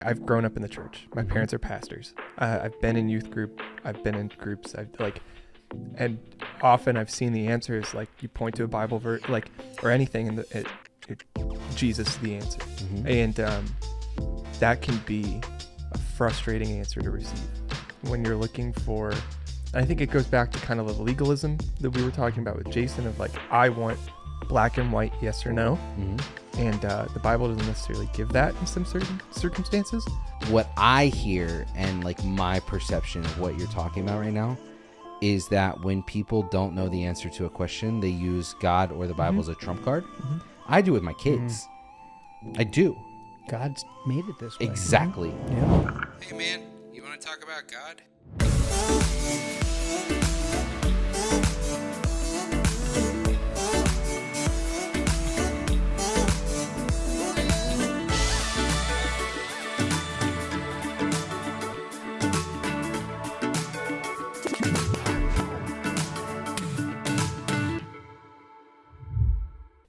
I've grown up in the church. My parents are pastors. I've been in youth group. I've been in groups. And often I've seen the answers, like you point to a Bible verse, like, or anything, and Jesus is the answer. And that can be a frustrating answer to receive when you're looking for. I think it goes back to kind of the legalism that we were talking about with Jason of like, I want black and white, yes or no. And the Bible doesn't necessarily give that in some certain circumstances. What I hear and like my perception of what you're talking about right now is that when people don't know the answer to a question, they use God or the Bible as a trump card. I do with my kids. I do. God's made it this way. Exactly. Yeah. Hey man, you want to talk about God?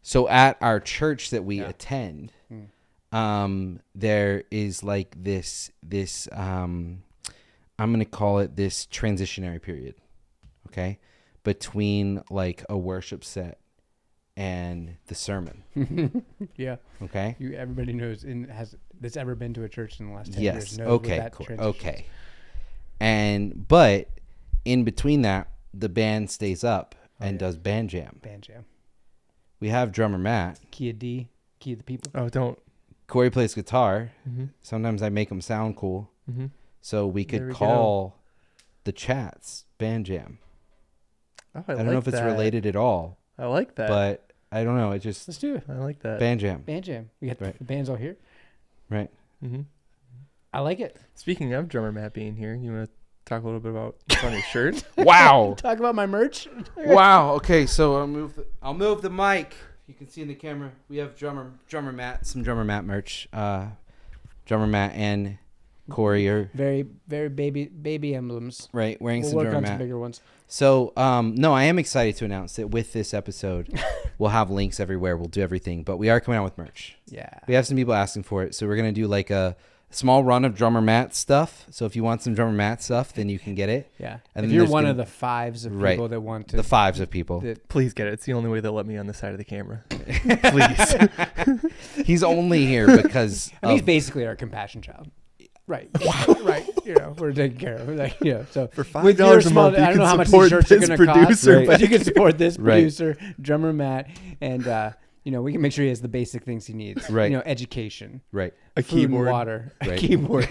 So at our church that we attend, there is like this I'm going to call it this transitionary period, okay, between like a worship set and the sermon. Yeah. Okay. Everybody knows that's ever been to a church in the last 10 Yes. years. Knows Okay. what that Cool. transition Okay. is. But in between that, the band stays up and does Bandjam. Bandjam. We have drummer Matt. Key of D. Key of the people. Oh, don't. Cory plays guitar. Sometimes I make him sound cool. So we could call the chats Bandjam. Oh, I don't know if it's related at all, I like that. but I don't know. It just Let's do it. I like that. Bandjam. Bandjam. We got Right. the bands all here. Right. I like it. Speaking of drummer Matt being here, you want to talk a little bit about what's on your shirt? Wow. Talk about my merch. Wow. Okay, so I'll move the mic. You can see in the camera. We have drummer Matt, some drummer Matt merch. Drummer Matt and Cory are Very, very baby emblems. right wearing We'll some work drummer on Matt. some bigger ones. So, no, I am excited to announce that with this episode, we'll have links everywhere. We'll do everything, but we are coming out with merch. Yeah. We have some people asking for it, so we're gonna do like a small run of drummer Matt stuff. So if you want some drummer Matt stuff, then you can get it. Yeah. And if then you're there's one gonna- of the fives of Right. people that want to The fives of people. Please get it. It's the only way they'll let me on the side of the camera. Please. He's only here because I mean, he's of- basically our compassion child. Right. Right. We're taking care of it. Like, so For with your $5 a small- month, you I don't know can how much support these shirts are this going to cost, producer, but you can support this Right. producer, drummer Matt, and we can make sure he has the basic things he needs. Right. Education, right. A food and keyboard. water, Right. a keyboard,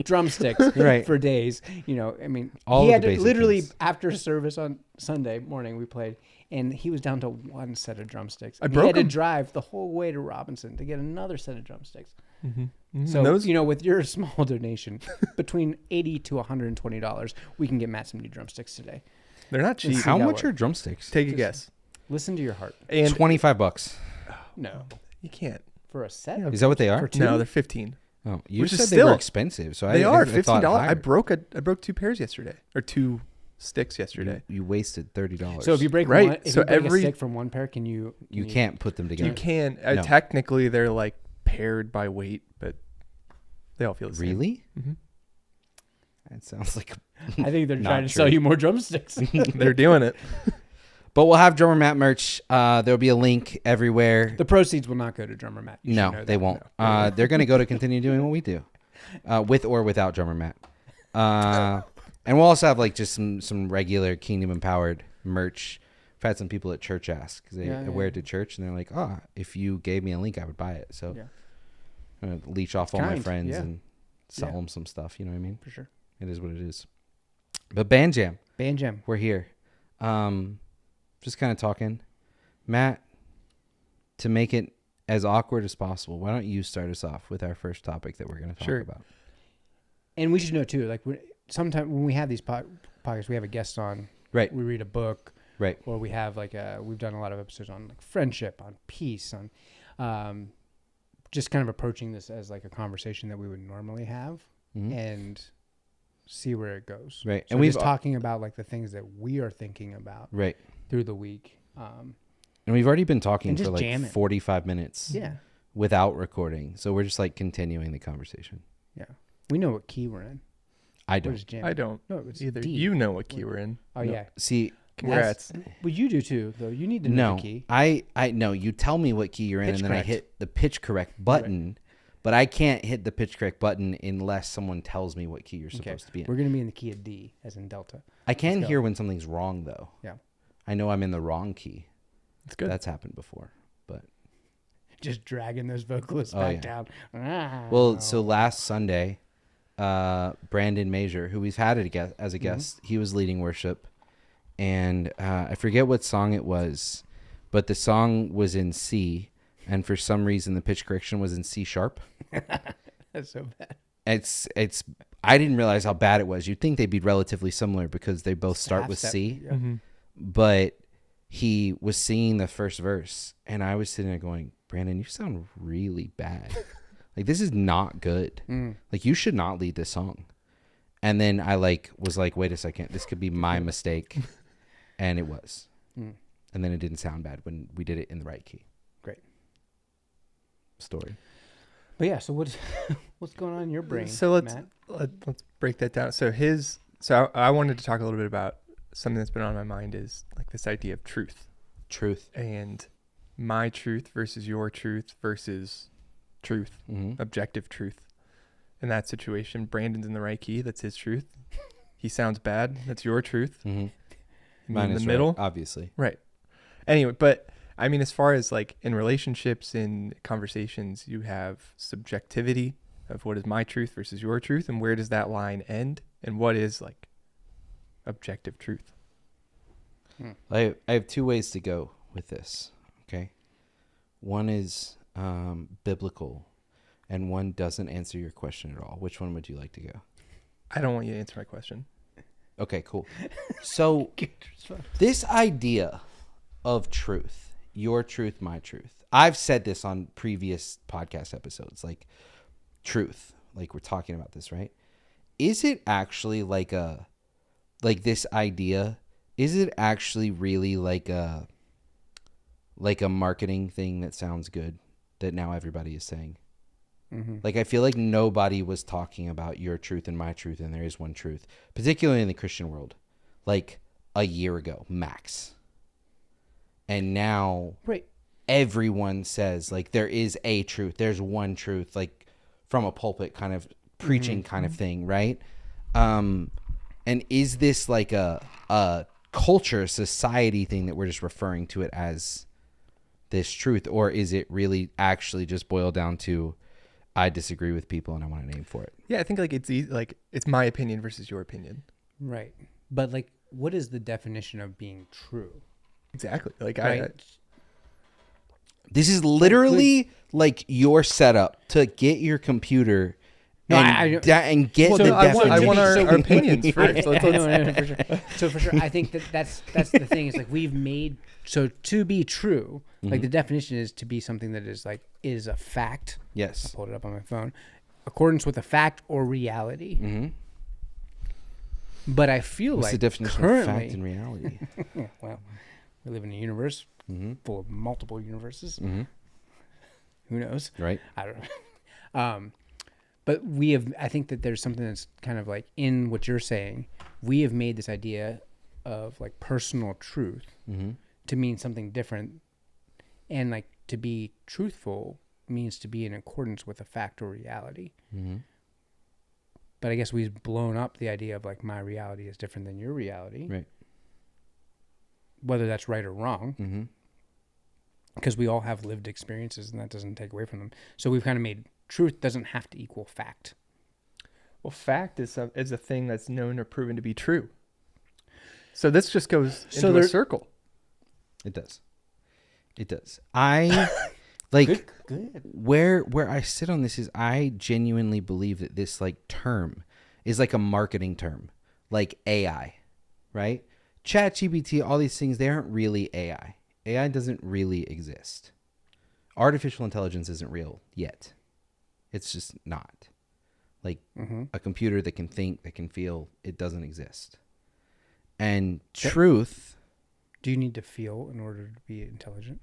drumsticks, Right. for days. I mean, All he of had the to basic literally things. after service on Sunday morning we played, and he was down to one set of drumsticks. I And broke he had to 'em. drive the whole way to Robinson to get another set of drumsticks. And So those, with your small donation, between $80 to $120, we can get Matt some new drumsticks today. they're not cheap. How that much work. are drumsticks? Take a guess. Listen to your heart. And $25. No, you can't. for a set. Yeah. Is that what they are? For two? No, they're 15. Oh, you Which is said they were still- expensive, so They are I thought $15. I higher. broke 2 pairs yesterday, or 2 sticks yesterday. You wasted $30. So if you break Right, one, if so you break every- a stick from one pair, can you? you can't put them together. You can. No. Technically, they're like paired by weight, but they all feel the same. Really? Mhm. That sounds like. I think they're Not trying to true. sell you more drumsticks. They're doing it. But we'll have drummer Matt merch. There'll be a link everywhere. The proceeds will not go to drummer Matt. You should No, know they that. won't. They're going to go to continue doing what we do, with or without drummer Matt. And we'll also have like just some regular Kingdom Empowered merch. I've had some people at church ask because they Yeah, wear yeah. it to church and they're like, if you gave me a link, I would buy it. So Yeah. I'm going to leech off all my Kind, friends yeah. and sell Yeah. them some stuff. You know what I mean? For sure. It is what it is. But Bandjam, Bandjam. we're here. Just kind of talking. Matt, to make it as awkward as possible, why don't you start us off with our first topic that we're going to talk Sure. about? And we should know too, like sometimes when we have these podcasts, we have a guest on. Right. We read a book. Right. Or we have we've done a lot of episodes on like friendship, on peace, on just kind of approaching this as like a conversation that we would normally have Mhm. and see where it goes. Right. So And we're we've just talking about like the things that we are thinking about right. through the week. And we've already been talking And for just like jamming. 45 minutes. Yeah. without recording. So we're just like continuing the conversation. Yeah. We know what key we're in. I What don't. is jam? I don't No, it's either. D. You know what key we're in. Oh, No. yeah. See, Congrats. Well, you do too, though. You need to know no, the key. I know. You tell me what key you're in, Pitch and then correct. I hit the pitch correct button. But I can't hit the pitch correct button unless someone tells me what key you're supposed to be in. We're going to be in the key of D, as in Delta. I can Let's go. hear when something's wrong, though. Yeah. I know I'm in the wrong key. It's good. That's happened before. But Just dragging those vocalists Oh, back yeah. down. Ah. well, so last Sunday, Brandon Major, who we've had as a guest, he was leading worship, and I forget what song it was, but the song was in C, and for some reason the pitch correction was in C sharp. That's so bad. It's I didn't realize how bad it was. You'd think they'd be relatively similar because they both start Half with step. C, Yeah. Mm-hmm. but he was singing the first verse, and I was sitting there going, Brandon, you sound really bad. Like, this is not good. Mm. Like, you should not lead this song. And then I was like, wait a second, this could be my mistake. And it was. Mm. And then it didn't sound bad when we did it in the right key. Great. Story. But yeah, so what's going on in your brain, So let's Matt? let's break that down. So I wanted to talk a little bit about something that's been on my mind is like this idea of truth Truth. and my truth versus your truth versus truth, Mm-hmm. objective truth. In that situation, Brandon's in the right key. That's his truth. He sounds bad. That's your truth. Mm-hmm. You Mine mean is the middle, right, obviously. right? Anyway, but I mean, as far as like in relationships, in conversations, you have subjectivity of what is my truth versus your truth, and where does that line end, and what is like objective truth. I have two ways to go with this. Okay. One is biblical, and one doesn't answer your question at all. Which one would you like to go? I don't want you to answer my question. Okay, cool. So this idea of truth, your truth, my truth. I've said this on previous podcast episodes, like truth, like we're talking about this, right? Is it actually like this idea, is it actually really like a marketing thing that sounds good that now everybody is saying? Mm-hmm. Like, I feel like nobody was talking about your truth and my truth, and there is one truth, particularly in the Christian world, like a year ago, max. And now Right. everyone says, like, there is a truth. There's one truth, like from a pulpit kind of preaching kind of thing, right? And is this like a culture, society thing that we're just referring to it as this truth? Or is it really actually just boiled down to, I disagree with people and I want a name for it? Yeah, I think like it's my opinion versus your opinion. Right. But like, what is the definition of being true? Exactly. Like Right. This is literally like your setup to get your computer No, and get Well, the so I want definition. our opinions first. No, for sure. So for sure, I think that's the thing. Is like we've made so to be true. Like the definition is to be something that is like is a fact. I Yes. pulled it up on my phone. Accordance with a fact or reality. Mm-hmm. But I feel What's like the definition currently, of fact and reality? well, we live in a universe Mm-hmm. full of multiple universes. Mm-hmm. Who knows? Right. I don't know. But we have, I think that there's something that's kind of like in what you're saying. We have made this idea of like personal truth Mm-hmm. to mean something different. And like to be truthful means to be in accordance with a fact or reality. Mm-hmm. But I guess we've blown up the idea of like my reality is different than your reality. Right. Whether that's right or wrong. Mm-hmm. Because we all have lived experiences and that doesn't take away from them. So we've kind of made truth doesn't have to equal fact. Well, fact is a thing that's known or proven to be true. So this just goes into a circle. It does. It does. I like Good. where I sit on this is I genuinely believe that this like term is like a marketing term, like AI, right? ChatGPT, all these things, they aren't really AI. AI doesn't really exist. Artificial intelligence isn't real yet. It's just not. Like a computer that can think, that can feel, it doesn't exist. And truth, Do you need to feel in order to be intelligent?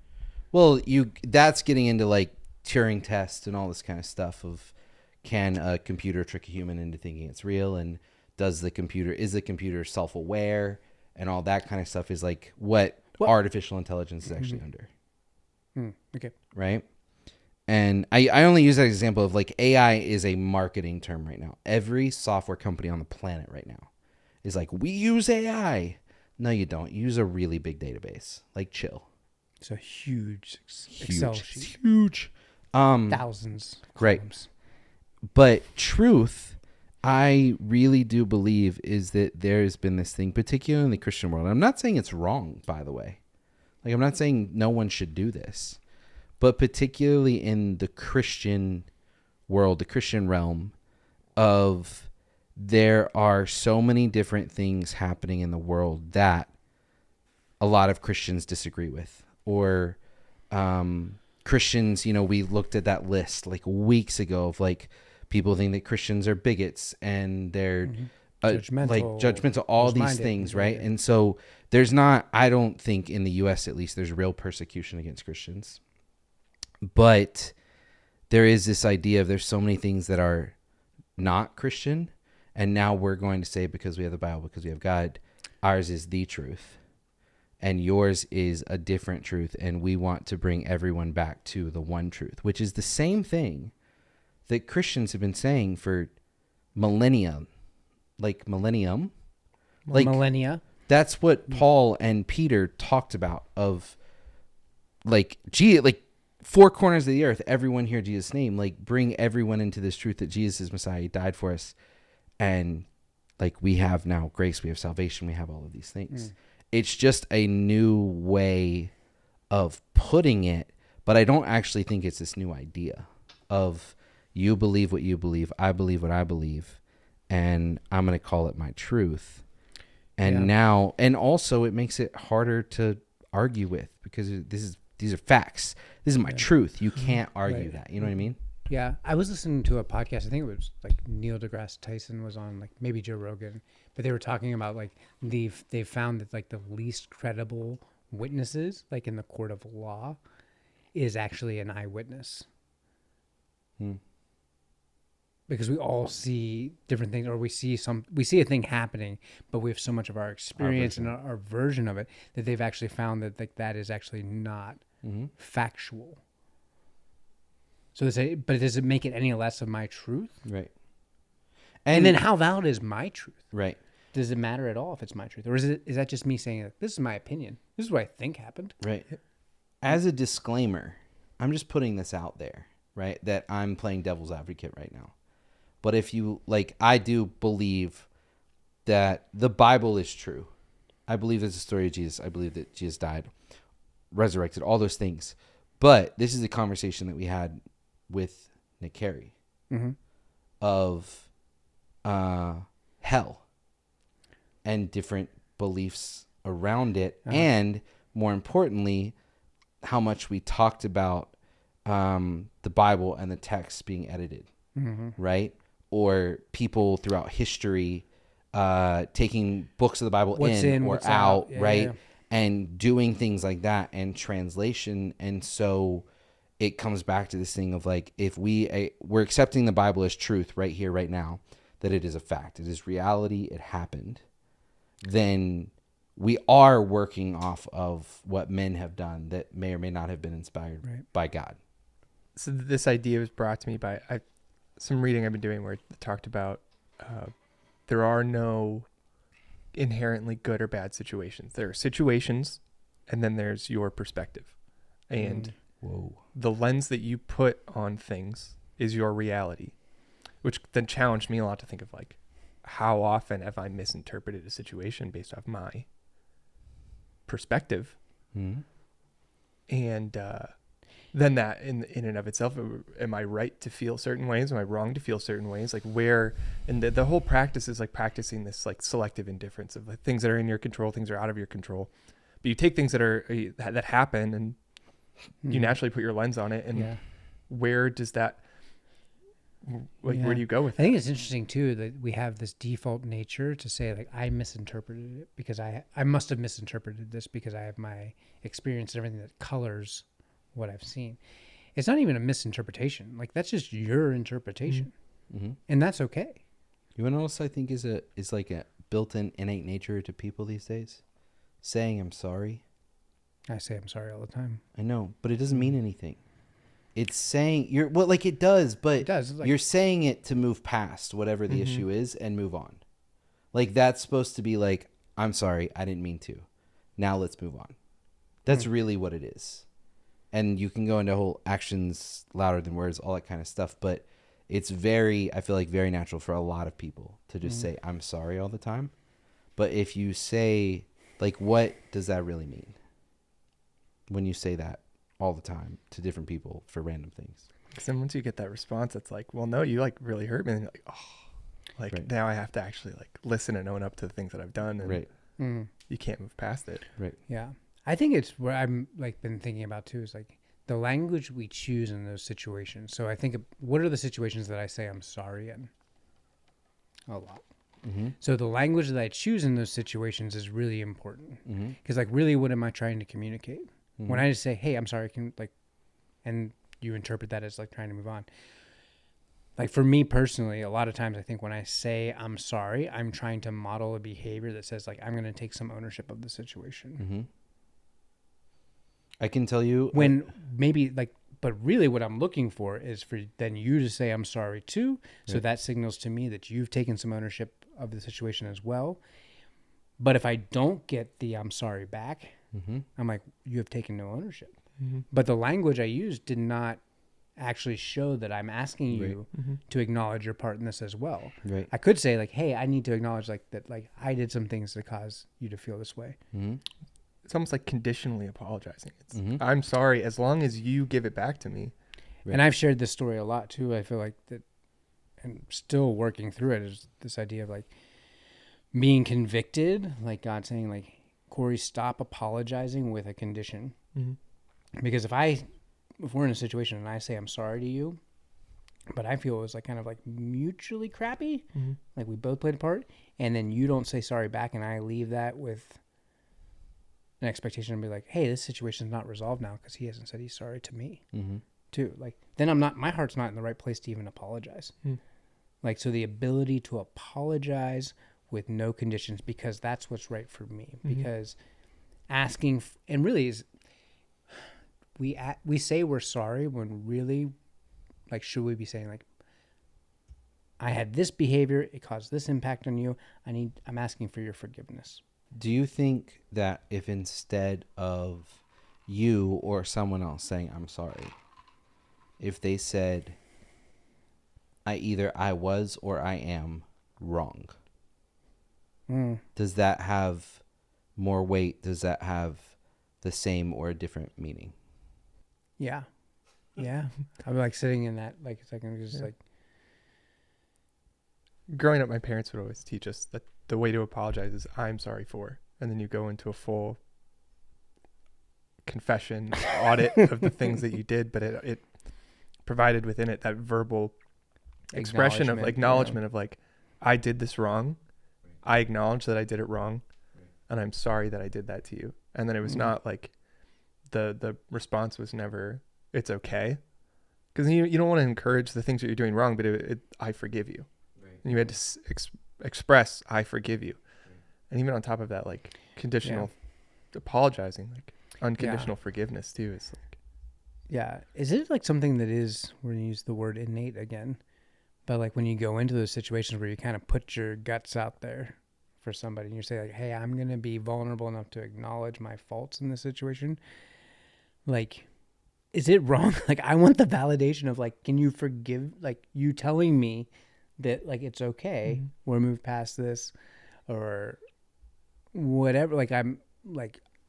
well, that's getting into like Turing test and all this kind of stuff of can a computer trick a human into thinking it's real, and is the computer self-aware, and all that kind of stuff is like what artificial intelligence is actually under. Okay. Right? And I only use that example of like AI is a marketing term right now. Every software company on the planet right now is like, we use AI. No, you don't. You use a really big database. Like, chill. It's a huge Excel sheet. It's huge. Thousands. Right. Columns. But truth, I really do believe, is that there's been this thing, particularly in the Christian world. I'm not saying it's wrong, by the way. Like, I'm not saying no one should do this. But particularly in the Christian world, the Christian realm, of there are so many different things happening in the world that a lot of Christians disagree with. Or Christians, we looked at that list like weeks ago of like people think that Christians are bigots and they're judgmental, all these things, right? Yeah. And so there's not, I don't think in the U.S. at least, there's real persecution against Christians. But there is this idea of there's so many things that are not Christian, and now we're going to say, because we have the Bible, because we have God, ours is the truth, and yours is a different truth, and we want to bring everyone back to the one truth, which is the same thing that Christians have been saying for millennia. That's what Paul and Peter talked about of four corners of the earth, everyone hear Jesus' name, like bring everyone into this truth that Jesus is Messiah, he died for us. And like we have now grace, we have salvation, we have all of these things. It's just a new way of putting it, but I don't actually think it's this new idea of you believe what you believe, I believe what I believe, and I'm going to call it my truth. And now, and also it makes it harder to argue with because these are facts. This is my truth. You can't argue that. You know what I mean? Yeah. I was listening to a podcast. I think it was like Neil deGrasse Tyson was on, like maybe Joe Rogan, but they were talking about like they found that like the least credible witnesses, like in the court of law, is actually an eyewitness. Because we all see different things, or we see a thing happening, but we have so much of our experience and our version of it that they've actually found that like that is actually not factual. So they say, but does it make it any less of my truth? Right. And then how valid is my truth? Right. Does it matter at all if it's my truth, or is that just me saying like, this is my opinion? This is what I think happened. Right. As a disclaimer, I'm just putting this out there, right? That I'm playing devil's advocate right now. But if you like, I do believe that the Bible is true. I believe there's a story of Jesus. I believe that Jesus died, resurrected, all those things. But this is a conversation that we had with Nick Carey of hell and different beliefs around it. And more importantly, how much we talked about the Bible and the text being edited, right? Or people throughout history taking books of the Bible in or out, right? Yeah. And doing things like that and translation. And so it comes back to this thing of like, if we're accepting the Bible as truth right here, right now, that it is a fact, it is reality, it happened, then we are working off of what men have done that may or may not have been inspired by God. So this idea was brought to me by some reading I've been doing where it talked about there are no inherently good or bad situations. There are situations, and then there's your perspective. And the lens that you put on things is your reality, which then challenged me a lot to think of like, how often have I misinterpreted a situation based off my perspective? And then that in and of itself, am I right to feel certain ways? Am I wrong to feel certain ways? Like where, and the whole practice is like practicing this like selective indifference of like things that are in your control, things that are out of your control. But you take things that happen and you naturally put your lens on it. And where does that, like, where do you go with it? I think it's interesting too that we have this default nature to say like, I misinterpreted it because I must have misinterpreted this because I have my experience and everything that colors what I've seen. it's not even a misinterpretation. Like that's just your interpretation, Mm-hmm. and that's okay. You know what else I think is like a built-in innate nature to people these days? Saying I'm sorry. I say I'm sorry all the time. I know, but it doesn't mean anything. It's saying like it does, but It does. It's like, you're saying it to move past whatever the issue is and move on. Like that's supposed to be like, I'm sorry, I didn't mean to. Now let's move on. That's really what it is. And you can go into whole actions louder than words, all that kind of stuff. But it's I feel like very natural for a lot of people to just say, I'm sorry all the time. But if you say, like, what does that really mean? When you say that all the time to different people for random things. Because then once you get that response, it's like, well, no, you like really hurt me. And you're like, oh, like Right. now I have to actually like listen and own up to the things that I've done. And Right. you can't move past it. Right. yeah. I think it's where I'm like been thinking about too is like the language we choose in those situations. So I think what are the situations that I say I'm sorry in? A lot. Mm-hmm. So the language that I choose in those situations is really important Mm-hmm. because like really what am I trying to communicate? Mm-hmm. When I just say, hey, I'm sorry, and you interpret that as like trying to move on. Like for me personally, a lot of times I think when I say I'm sorry, I'm trying to model a behavior that says like I'm going to take some ownership of the situation. Mm-hmm. I can tell you When maybe like, but really what I'm looking for is for then you to say I'm sorry too. So Right. that signals to me that you've taken some ownership of the situation as well. But if I don't get the I'm sorry back, Mm-hmm. I'm like, you have taken no ownership. Mm-hmm. But the language I used did not actually show that I'm asking you to acknowledge your part in this as well. Right. I could say like, hey, I need to acknowledge like that, like I did some things to cause you to feel this way. Mm-hmm. It's almost like conditionally apologizing. It's Mhm. I'm sorry as long as you give it back to me. Right. And I've shared this story a lot too. I feel like that, and still working through it is this idea of like being convicted, like God saying like, Cory, stop apologizing with a condition. Mm-hmm. Because if we're in a situation and I say I'm sorry to you, but I feel it was like kind of like mutually crappy, Mm-hmm. like we both played a part, and then you don't say sorry back, and I leave that with an expectation to be like, hey, this situation's not resolved now because he hasn't said he's sorry to me Mm-hmm. too. Like then my heart's not in the right place to even apologize. Mm. Like so the ability to apologize with no conditions because that's what's right for me. Mhm. Because asking and really is we say we're sorry when really like should we be saying like I had this behavior, it caused this impact on you. I'm asking for your forgiveness. Do you think that if instead of you or someone else saying I'm sorry, if they said I was or I am wrong, does that have more weight? Does that have the same or a different meaning? Yeah. Yeah. I'm like sitting in that like a second just Yeah. like Growing up, my parents would always teach us that the way to apologize is I'm sorry for, and then you go into a full confession audit of the things that you did, but it provided within it that verbal expression of acknowledgement of like, I did this wrong. I acknowledge that I did it wrong, and I'm sorry that I did that to you. And then it was not like the response was never it's okay, because you don't want to encourage the things that you're doing wrong, but I forgive you. And you had to express I forgive you, and even on top of that, like conditional apologizing, like unconditional forgiveness too is like. Yeah. Is it like something that is, we're going to use the word innate again, but like when you go into those situations where you kind of put your guts out there for somebody and you say like, hey, I'm going to be vulnerable enough to acknowledge my faults in this situation. Like, is it wrong? Like, I want the validation of like, can you forgive, like you telling me that like, it's okay. We'll move past this or whatever. Like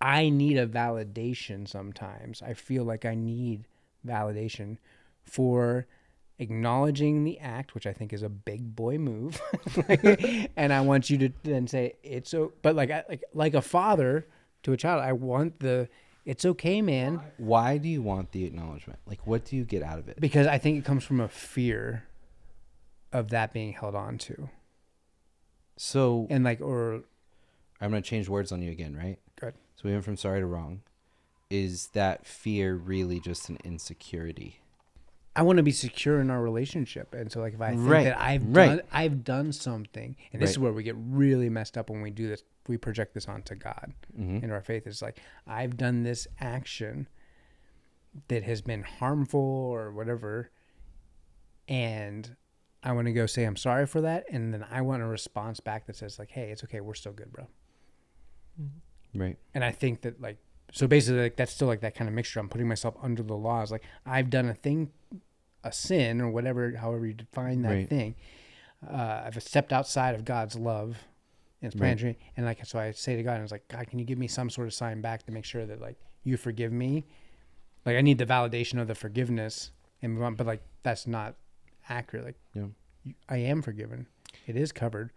I need a validation sometimes. I feel like I need validation for acknowledging the act, which I think is a big boy move. And I want you to then say it's so, but like a father to a child, I want it's okay, man. Why do you want the acknowledgement? Like, what do you get out of it? Because I think it comes from a fear of that being held on to. So, And like, or I'm going to change words on you again, right? Good. So we went from sorry to wrong. is that fear really just an insecurity? I want to be secure in our relationship, and so like if I think Right, that right. I've done something, and this is Right. where we get really messed up when we do this. We project this onto God Mm-hmm. into our faith. It's like I've done this action that has been harmful or whatever, and I want to go say I'm sorry for that, and then I want a response back that says like, "Hey, it's okay, we're still good, bro." Right. And I think that like, so basically like that's still like that kind of mixture. I'm putting myself under the laws. Like I've done a sin or whatever, however you define that Right. thing. I've stepped outside of God's love and plan Right. and like, so I say to God, and it's like, God, can you give me some sort of sign back to make sure that like you forgive me? Like I need the validation of the forgiveness and move on, but like, that's not accurate. Like Yeah. I am forgiven. It is covered.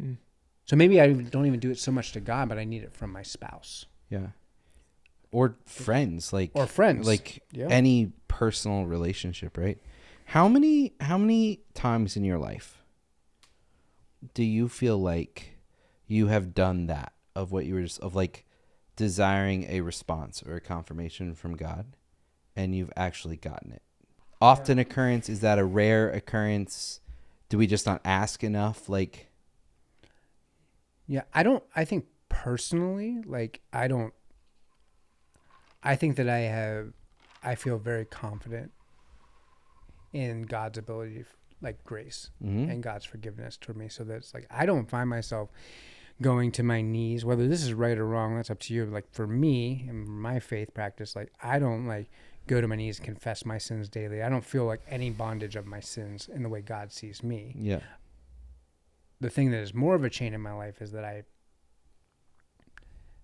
Mm. So maybe I don't even do it so much to God, but I need it from my spouse Yeah. Or friends, like or friends. like Yeah. any personal relationship, right? How many times in your life do you feel like you have done that of what you were just of like desiring a response or a confirmation from God and you've actually gotten it? Often occurrence, is that a rare occurrence? Do we just not ask enough? Like, Yeah, I think personally, like, I think that I feel very confident in God's ability, like grace mhm. and God's forgiveness toward me. So that it's like, I don't find myself going to my knees, whether this is right or wrong, that's up to you. Like for me and my faith practice, like I don't like go to my knees and confess my sins daily. I don't feel like any bondage of my sins in the way God sees me. Yeah. The thing that is more of a chain in my life is that I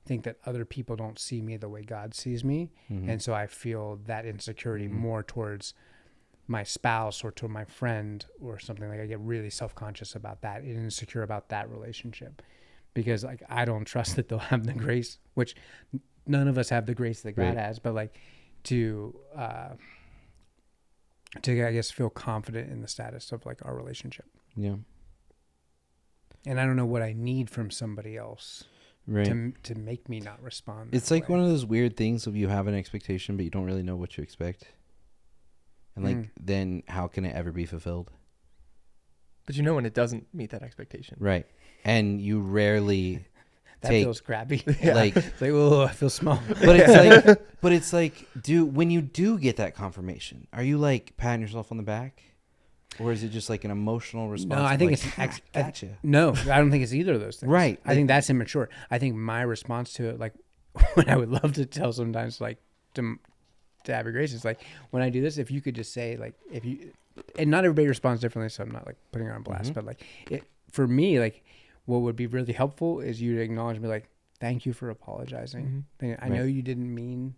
think that other people don't see me the way God sees me. Mhm. And so I feel that insecurity Mhm. more towards my spouse or to my friend or something. Like I get really self-conscious about that and insecure about that relationship because like I don't trust that they'll have the grace, which none of us have the grace that God Right. has, but like to I guess feel confident in the status of like our relationship. Yeah. And I don't know what I need from somebody else Right. to make me not respond. It's like one of those weird things of you have an expectation, but you don't really know what you expect. And like, then how can it ever be fulfilled? But you know when it doesn't meet that expectation. Right. And you rarely that take, feels crappy. like, It's like, oh, I feel small. but it's like, when you do get that confirmation, are you like patting yourself on the back? Or is it just like an emotional response? No, I of think like, it's gotcha. No, I don't think it's either of those things. Right. I think that's immature. I think my response to it, like what I would love to tell sometimes, like to Abby Grace, is like when I do this, if you could just say like if you, and not everybody responds differently, so I'm not like putting her on blast, Mhm. but like it for me, like what would be really helpful is you to acknowledge me, like thank you for apologizing. I know you didn't mean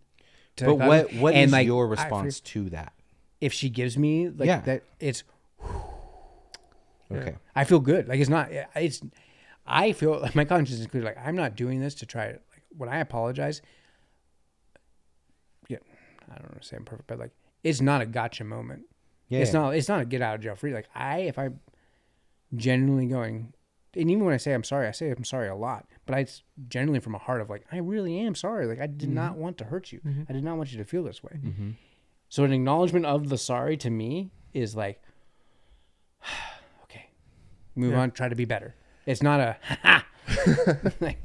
to. But what and is like, your response to that? If she gives me like Yeah. that, it's. Okay. I feel good. Like I feel like my conscience is clear. Like I'm not doing this to try to, like when I apologize. Yeah. I don't want to say I'm perfect, but like, it's not a gotcha moment. Yeah. It's not a get out of jail free. Like if I'm genuinely going, and even when I say I'm sorry a lot, but it's genuinely from a heart of like, I really am sorry. Like I did not want to hurt you. I did not want you to feel this way. Mm-hmm. So an acknowledgement of the sorry to me is like, okay, move on, try to be better. It's not a, ha like,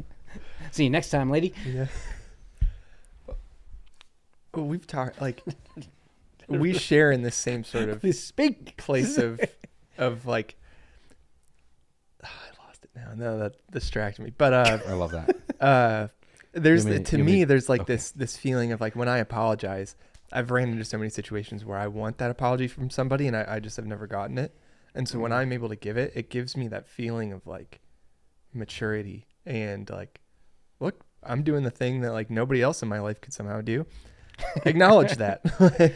see you next time, lady. Yeah. Well, we've talked like we share in this same sort of Please speak. place of like I lost it now. No, that distracted me. But I love that. there's You to mean- me there's like okay. this feeling of like when I apologize, I've ran into so many situations where I want that apology from somebody and I just have never gotten it. And so when I'm able to give it, it gives me that feeling of like maturity and like, look, I'm doing the thing that like nobody else in my life could somehow do. Acknowledge that.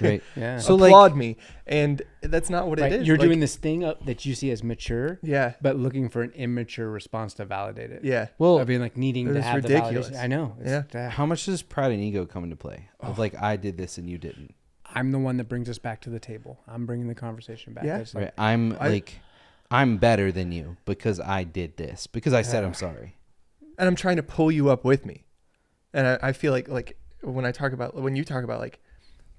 Right. Yeah. So, applaud me. And that's not what Right, it is. you're Like, doing this thing that you see as mature, Yeah. but looking for an immature response to validate it. Yeah. Well, I mean, like needing to It's have ridiculous. the validation. I know. Yeah. how much does pride and ego come into play? Of like, I did this and you didn't. I'm the one that brings us back to the table. I'm bringing the conversation back. Yeah. It's like, Right. I'm better than you because I did this, because I said I'm sorry. And I'm trying to pull you up with me. And I feel like when you talk about like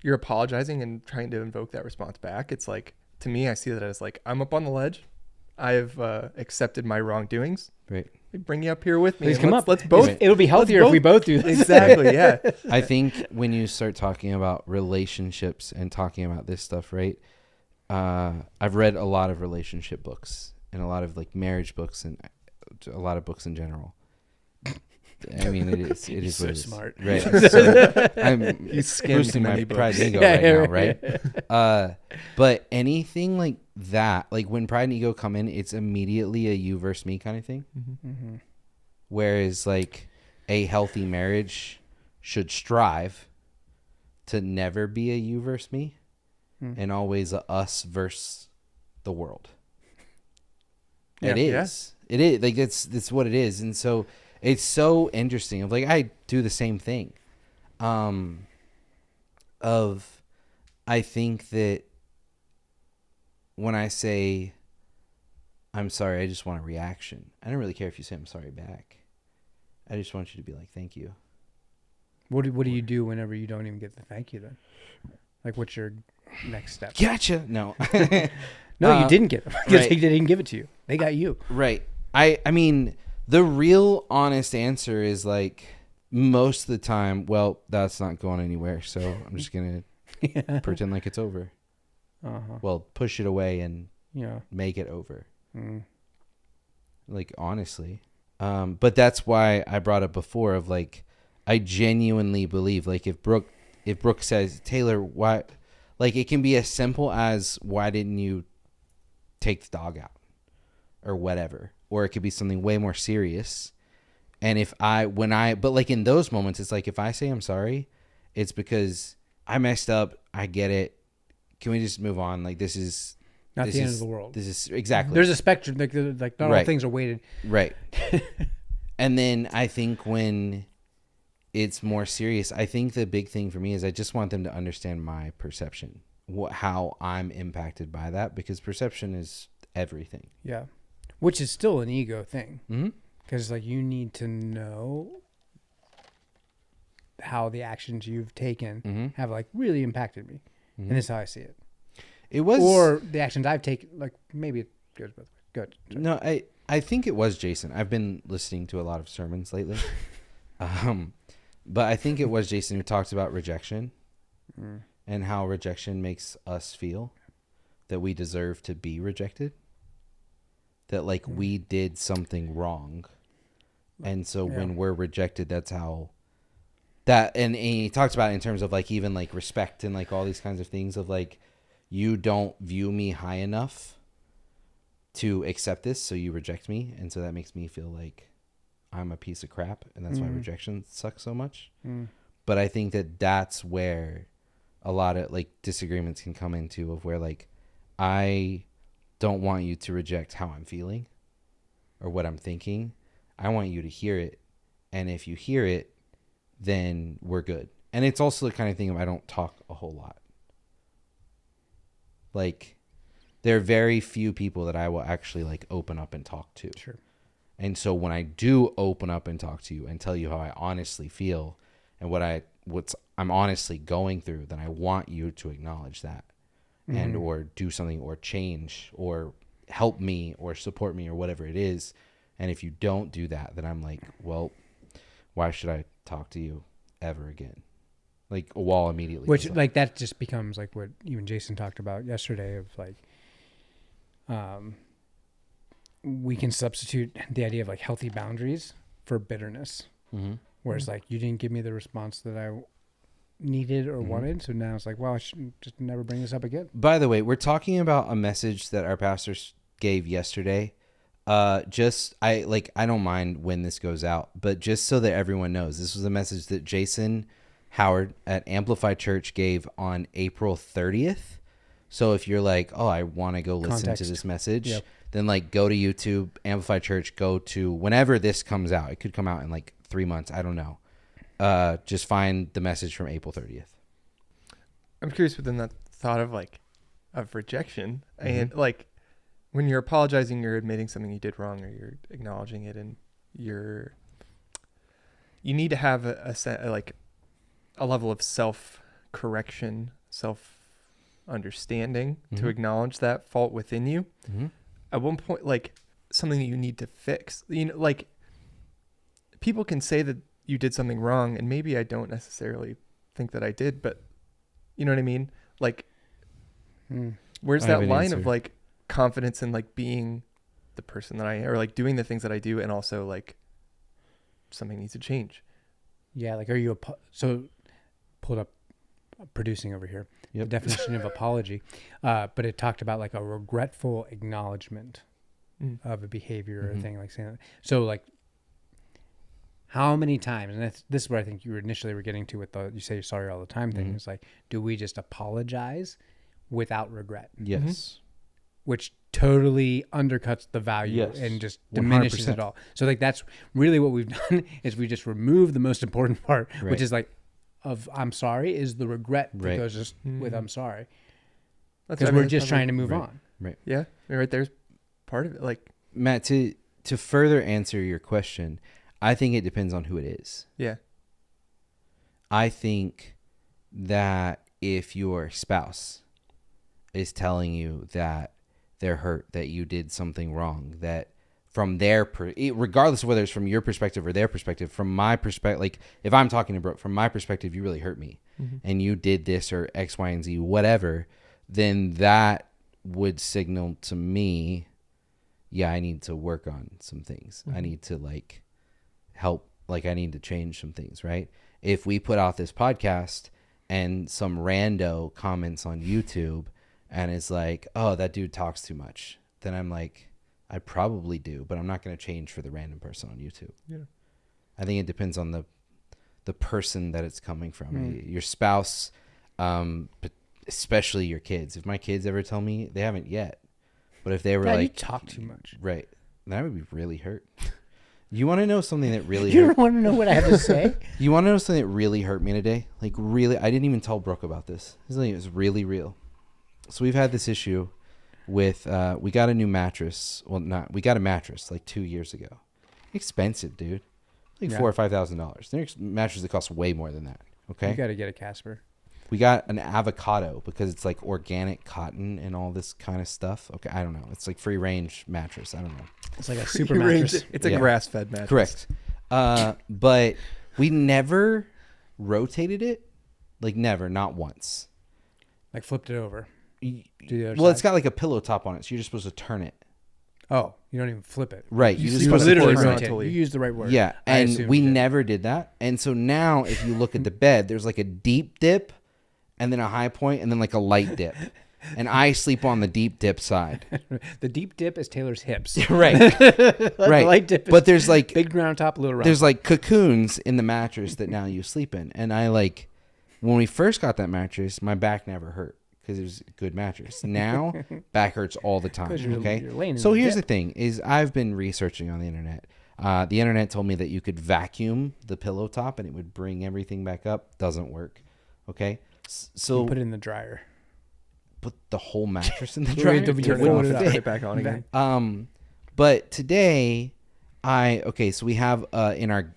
you're apologizing and trying to invoke that response back, it's like, to me, I see that as like, I'm up on the ledge. I've accepted my wrongdoings. Right. Bring you up here with me. Please come up. Let's both. It'll be healthier if we both do this. Exactly. Yeah. I think when you start talking about relationships and talking about this stuff, right? I've read a lot of relationship books and a lot of like marriage books and a lot of books in general. I mean, it is what so it is. Smart. Right. So I'm He's boosting my many pride books. and ego right now, right? But anything like that, like when pride and ego come in, it's immediately a you versus me kind of thing. Mm-hmm. Whereas like a healthy marriage should strive to never be a you versus me and always a us versus the world. Yeah, It is. It is. Like it's what it is. And so it's so interesting. Like I do the same thing. I think that when I say I'm sorry, I just want a reaction. I don't really care if you say I'm sorry back. I just want you to be like, thank you. What do you do whenever you don't even get the thank you then? Like, what's your next step? Gotcha. No. No, you didn't get them because right. they didn't give it to you. They got you. Right. I mean, the real honest answer is like most of the time, well, that's not going anywhere. So I'm just going to pretend like it's over. Well, push it away and make it over. Like, honestly. But that's why I brought up before of like, I genuinely believe like if Brooke says, Taylor, why, like it can be as simple as why didn't you take the dog out or whatever, or it could be something way more serious. And but like in those moments, it's like, if I say I'm sorry, it's because I messed up. I get it. Can we just move on? Like this is not the end of the world. This is exactly. There's a spectrum. Like not all things are weighted. Right. And then I think when it's more serious, I think the big thing for me is I just want them to understand my perception, how I'm impacted by that, because perception is everything. Yeah. Which is still an ego thing. Mm-hmm. Because like you need to know how the actions you've taken have like really impacted me. And this is how I see it. It was, or the actions I've taken, like maybe it goes both ways. Good. Sorry. No, I think it was Jason. I've been listening to a lot of sermons lately. But I think it was Jason who talked about rejection and how rejection makes us feel that we deserve to be rejected. That like we did something wrong. And so when we're rejected, that's how that, and he talks about it in terms of like even like respect and like all these kinds of things of like, you don't view me high enough to accept this, so you reject me. And so that makes me feel like I'm a piece of crap, and that's why rejection sucks so much. But I think that that's where a lot of like disagreements can come into, of where like I don't want you to reject how I'm feeling or what I'm thinking. I want you to hear it, and if you hear it, then we're good. And it's also the kind of thing of I don't talk a whole lot. Like there are very few people that I will actually like open up and talk to. Sure. And so when I do open up and talk to you and tell you how I honestly feel and what I'm honestly going through, then I want you to acknowledge that and or do something or change or help me or support me or whatever it is. And if you don't do that, then I'm like, well, why should I talk to you ever again? Like a wall immediately. Which like that just becomes like what even Jason talked about yesterday of like, we can substitute the idea of like healthy boundaries for bitterness. Whereas like you didn't give me the response that I needed or wanted. So now it's like, well, I should just never bring this up again. By the way, we're talking about a message that our pastors gave yesterday. I don't mind when this goes out, but just so that everyone knows, this was a message that Jason Howard at Amplify Church gave on April 30th. So if you're like, oh, I want to go listen to this message, then like go to YouTube, Amplify Church, go to whenever this comes out. It could come out in like 3 months. I don't know. Just find the message from April 30th. I'm curious within that thought of like, of rejection and like when you're apologizing, you're admitting something you did wrong or you're acknowledging it, and you need to have a a level of self-correction, self-understanding to acknowledge that fault within you. At one point, like something that you need to fix, like people can say that you did something wrong, and maybe I don't necessarily think that I did, but you know what I mean? Like, where's that line of like confidence in like being the person that I am, or like doing the things that I do, and also like something needs to change. Yeah, like, are you so pulled up producing over here the definition of apology, but it talked about like a regretful acknowledgement of a behavior or a thing, like saying that. So like, how many times, and this is where I think you initially were getting to with the you say you're sorry all the time thing. It's like, do we just apologize without regret? Yes. Which totally undercuts the value and just diminishes 100%. it all. So like, that's really what we've done is we just remove the most important part, which is like of I'm sorry, is the regret that goes just with I'm sorry. Because we're just trying to move on. Right. Yeah. Right. There's part of it. Like, Matt, to further answer your question, I think it depends on who it is. Yeah. I think that if your spouse is telling you that they're hurt, that you did something wrong, that from their regardless of whether it's from your perspective or their perspective, from my perspective, like if I'm talking to Brooke, from my perspective, you really hurt me and you did this or X, Y, and Z, whatever, then that would signal to me, yeah, I need to work on some things. I need to like help, like I need to change some things, right? If we put out this podcast and some rando comments on YouTube and it's like, oh, that dude talks too much, then I'm like, I probably do, but I'm not going to change for the random person on YouTube. Yeah. I think it depends on the person that it's coming from. Your spouse, but especially your kids. If my kids ever tell me, they haven't yet, but if they were like, you talk too much. Right. That would be really hurt. You want to know something that really You hurt? don't want to know what I have to say? You want to know something that really hurt me today? Like really, I didn't even tell Brooke about this. This thing was really real. So we've had this issue with, we got a new mattress. Well, we got a mattress like 2 years ago. Expensive, dude. Like $4,000 or $5,000. There's mattresses that cost way more than that. Okay. You got to get a Casper. We got an avocado because it's like organic cotton and all this kind of stuff. Okay. I don't know. It's like free range mattress. I don't know. It's like a super mattress. It's a grass-fed mattress. Correct. But we never rotated it. Like never, not once. Like flipped it over. It's got like a pillow top on it, so you're just supposed to turn it. Oh, you don't even flip it. Right. You just just literally turn rotate. it. You use the right word. Yeah, and we never did that. And so now if you look at the bed, there's like a deep dip and then a high point and then like a light dip. And I sleep on the deep dip side. The deep dip is Taylor's hips. Right. The Right. light dip is but there's like big round top, little round. There's like cocoons in the mattress that now you sleep in. And I like, when we first got that mattress, my back never hurt because it was a good mattress. Now, back hurts all the time. Okay. So here's the thing is I've been researching on the internet. The internet told me that you could vacuum the pillow top and it would bring everything back up. Doesn't work. Okay. So you put it in the dryer. Put the whole mattress in the dryer. Turn it off and put it back on again. But today, so we have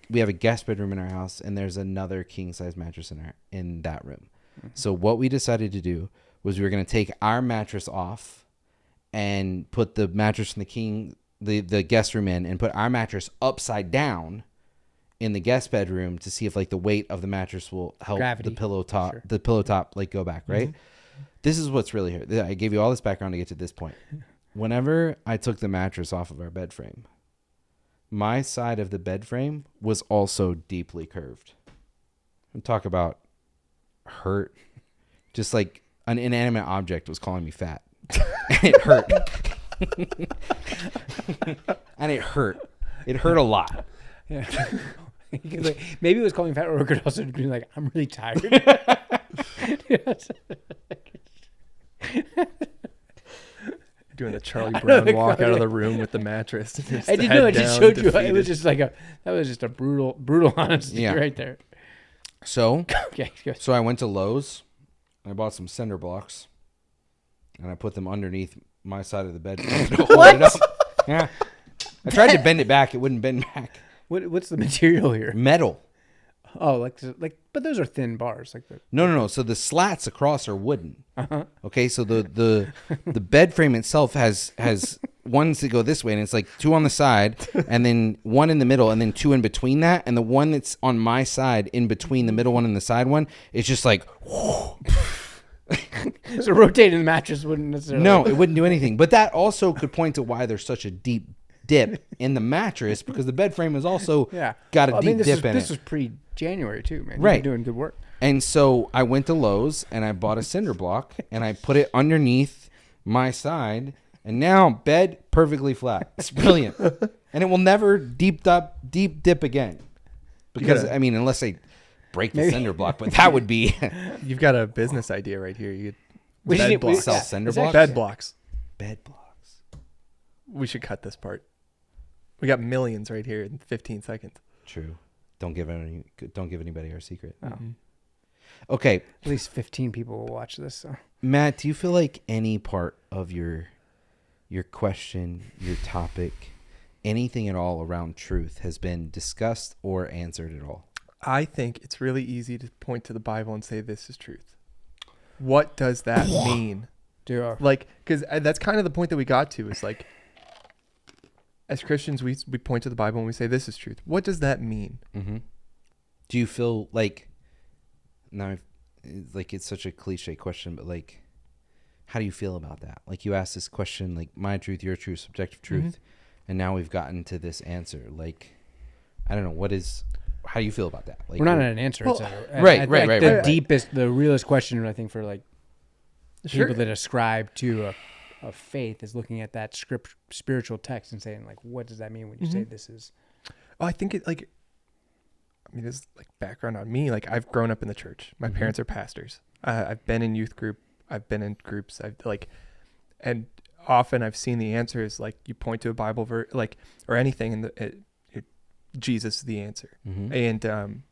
we have a guest bedroom in our house, and there's another king size mattress in that room. So what we decided to do was we were going to take our mattress off and put the mattress in the guest room in, and put our mattress upside down in the guest bedroom to see if like the weight of the mattress will help the pillow top like go back, right? This is what's really here. I gave you all this background to get to this point. Whenever I took the mattress off of our bed frame, my side of the bed frame was also deeply curved. And talk about hurt. Just like an inanimate object was calling me fat. And it hurt. And it hurt. It hurt a lot. Yeah. Maybe it was calling fat, or it could also be like, I'm really tired. Doing the Charlie Brown walk out of the room with the mattress. I didn't know. I just showed you. It was just like that was just a brutal honesty right there. So, okay, good. So I went to Lowe's and I bought some cinder blocks and I put them underneath my side of the bed. What? It up. Yeah. I tried to bend it back. It wouldn't bend back. What's the material here? Metal. Oh, but those are thin bars, like the. No. So the slats across are wooden. Uh-huh. Okay, so the bed frame itself has ones that go this way, and it's like two on the side, and then one in the middle, and then two in between that, and the one that's on my side in between the middle one and the side one, it's just like. So rotating the mattress wouldn't necessarily. No, it wouldn't do anything. But that also could point to why there's such a deep dip in the mattress, because the bed frame has also got a deep dip in it. This was pre-January too, man. Right. You've been doing good work. And so I went to Lowe's and I bought a cinder block and I put it underneath my side, and now bed perfectly flat. It's brilliant. And it will never deep dip again. Because I mean, unless I break the cinder block, but that would be. You've got a business idea right here. You We bed should- we- blocks. Sell yeah, cinder it's blocks. Bed blocks. Bed blocks. We should cut this part. We got millions right here in 15 seconds. True. Don't give anybody our secret. Oh. Mm-hmm. Okay, At least 15 people will watch this. So. Matt, do you feel like any part of your question, your topic, anything at all around truth has been discussed or answered at all? I think it's really easy to point to the Bible and say this is truth. What does that mean? Like, because that's kind of the point that we got to, is like, as Christians, we point to the Bible and we say this is truth. What does that mean? Mm-hmm. Do you feel like, now, like, it's such a cliche question, but like, how do you feel about that? Like, you asked this question, like, my truth, your truth, subjective truth, and now we've gotten to this answer. Like, I don't know, how do you feel about that? Like, We're not at an answer. Well, It's right. The deepest, the realest question, I think, for like Sure. people that ascribe to a faith is looking at that spiritual text and saying, like, what does that mean when you say this is? Oh, I think it, like, I mean, this is like background on me. Like, I've grown up in the church. My parents are pastors. I've been in youth group. I've been in groups. And often I've seen the answers, like, you point to a Bible verse, like, or anything, and Jesus is the answer. Mm-hmm. And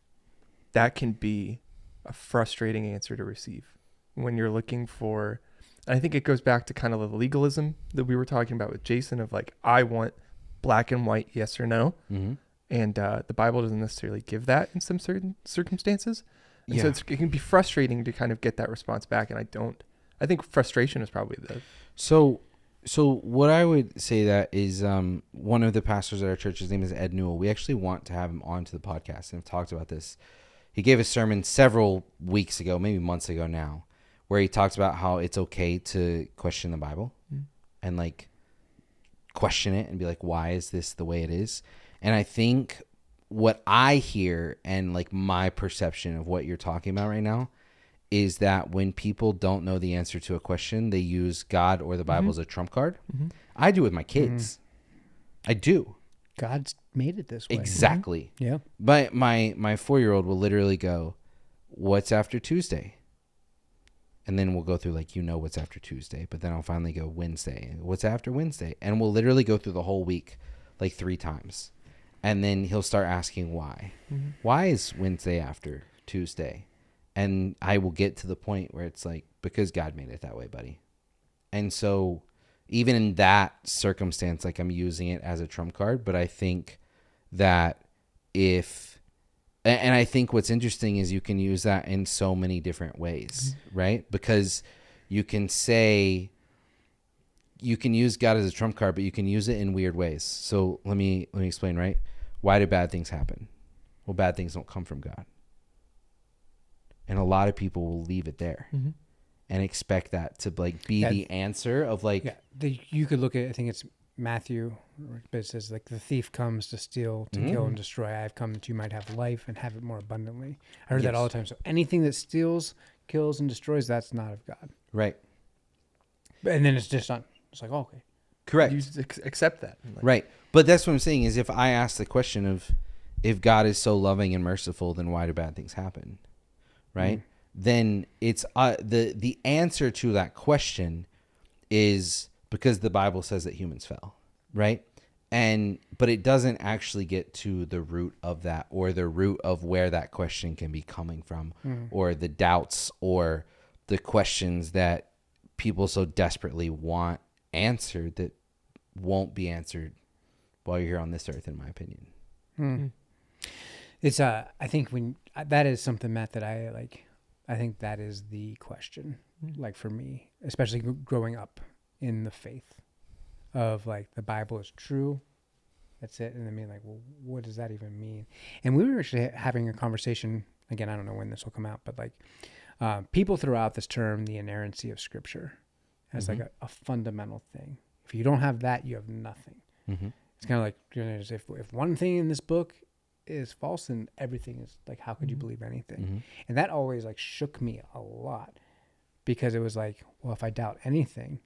that can be a frustrating answer to receive when you're looking for. And I think it goes back to kind of the legalism that we were talking about with Jason, of like, I want black and white, yes or no. Mm-hmm. And the Bible doesn't necessarily give that in some certain circumstances. And Yeah. so it can be frustrating to kind of get that response back. And I think frustration is probably So what I would say that is, one of the pastors at our church, his name is Ed Newell. We actually want to have him onto the podcast and have talked about this. He gave a sermon several weeks ago, maybe months ago now, where he talks about how it's okay to question the Bible and like question it and be like, why is this the way it is? And I think what I hear and like my perception of what you're talking about right now is that when people don't know the answer to a question, they use God or the Bible as a trump card. Mm-hmm. I do with my kids. I do. God's made it this way. Exactly. Yeah. But my 4-year-old will literally go, what's after Tuesday? And then we'll go through like, what's after Tuesday. But then I'll finally go Wednesday. What's after Wednesday? And we'll literally go through the whole week like 3 times. And then he'll start asking why. Mm-hmm. Why is Wednesday after Tuesday? And I will get to the point where it's like, because God made it that way, buddy. And so even in that circumstance, like, I'm using it as a trump card, but I think that and I think what's interesting is you can use that in so many different ways, right? Because you can use God as a trump card, but you can use it in weird ways. So let me explain, right? Why do bad things happen? Well, bad things don't come from God. And a lot of people will leave it there and expect that to like be the answer of like. Yeah. You could look at, I think it's Matthew, but it says like, the thief comes to steal, to kill and destroy. I have come that you might have life and have it more abundantly. I heard that all the time. So anything that steals, kills, and destroys, that's not of God. Right. And then it's just not, it's like, oh, okay. Correct. You accept that. Like, Right. But that's what I'm saying is, if I ask the question of, if God is so loving and merciful, then why do bad things happen? Right. Then it's the answer to that question is because the Bible says that humans fell. Right. But it doesn't actually get to the root of that, or the root of where that question can be coming from, or the doubts or the questions that people so desperately want answered that won't be answered while you're here on this earth, in my opinion. It's I think when that is something, Matt, that I like. I think that is the question, like for me, especially growing up in the faith of like the Bible is true. That's it. And I mean, like, well, what does that even mean? And we were actually having a conversation, again, I don't know when this will come out, but like people throw out this term, the inerrancy of Scripture, as like a fundamental thing. If you don't have that, you have nothing. It's kind of like, you know, if one thing in this book is false, then everything is like, how could you believe anything? And that always like shook me a lot, because it was like, well, if I doubt anything,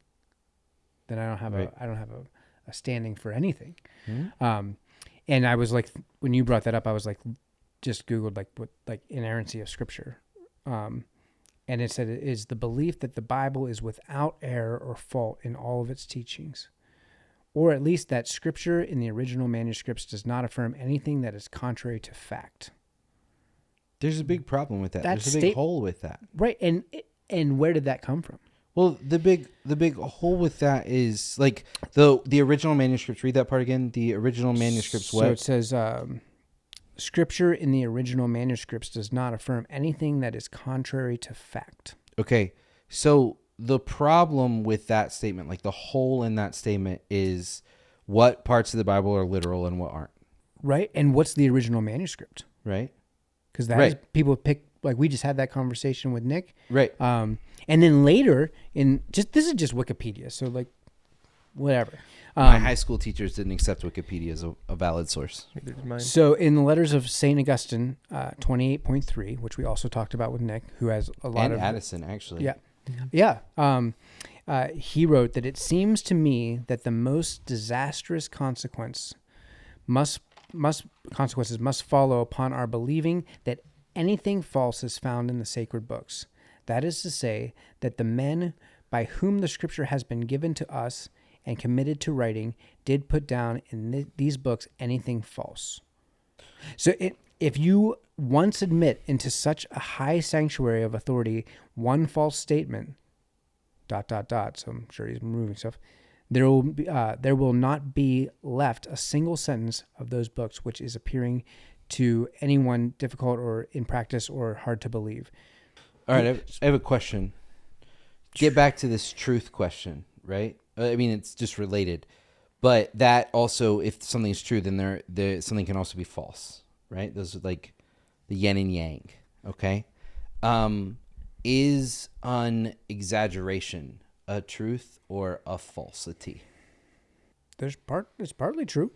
then I don't have a standing for anything. And I was like, when you brought that up, I was like, just Googled like what, like inerrancy of Scripture. And it said it is the belief that the Bible is without error or fault in all of its teachings, or at least that Scripture in the original manuscripts does not affirm anything that is contrary to fact. There's a big problem with that. There's a big hole with that. Right. And where did that come from? Well, the big hole with that is like the original manuscripts. Read that part again. The original manuscripts. So it says, Scripture in the original manuscripts does not affirm anything that is contrary to fact. Okay, so the problem with that statement, like the hole in that statement, is what parts of the Bible are literal and what aren't. Right, and what's the original manuscript? Right, because that is, people pick. Like we just had that conversation with Nick. Right. And then later this is just Wikipedia, so like whatever. My high school teachers didn't accept Wikipedia as a valid source. So in the letters of St. Augustine, 28.3, which we also talked about with Nick, who has a lot of Addison, actually. Yeah. Yeah. He wrote that it seems to me that the most disastrous consequences must follow upon our believing that anything false is found in the sacred books. That is to say, that the men by whom the Scripture has been given to us and committed to writing did put down in these books anything false. So if you once admit into such a high sanctuary of authority one false statement, ... so I'm sure he's removing stuff, there will not be left a single sentence of those books which is appearing to anyone difficult or in practice or hard to believe. All right, I have a question. Get back to this truth question, right? I mean, it's just related, but that also, if something's true, then there something can also be false, right? Those are like the yin and yang. Okay, is an exaggeration a truth or a falsity? It's partly true.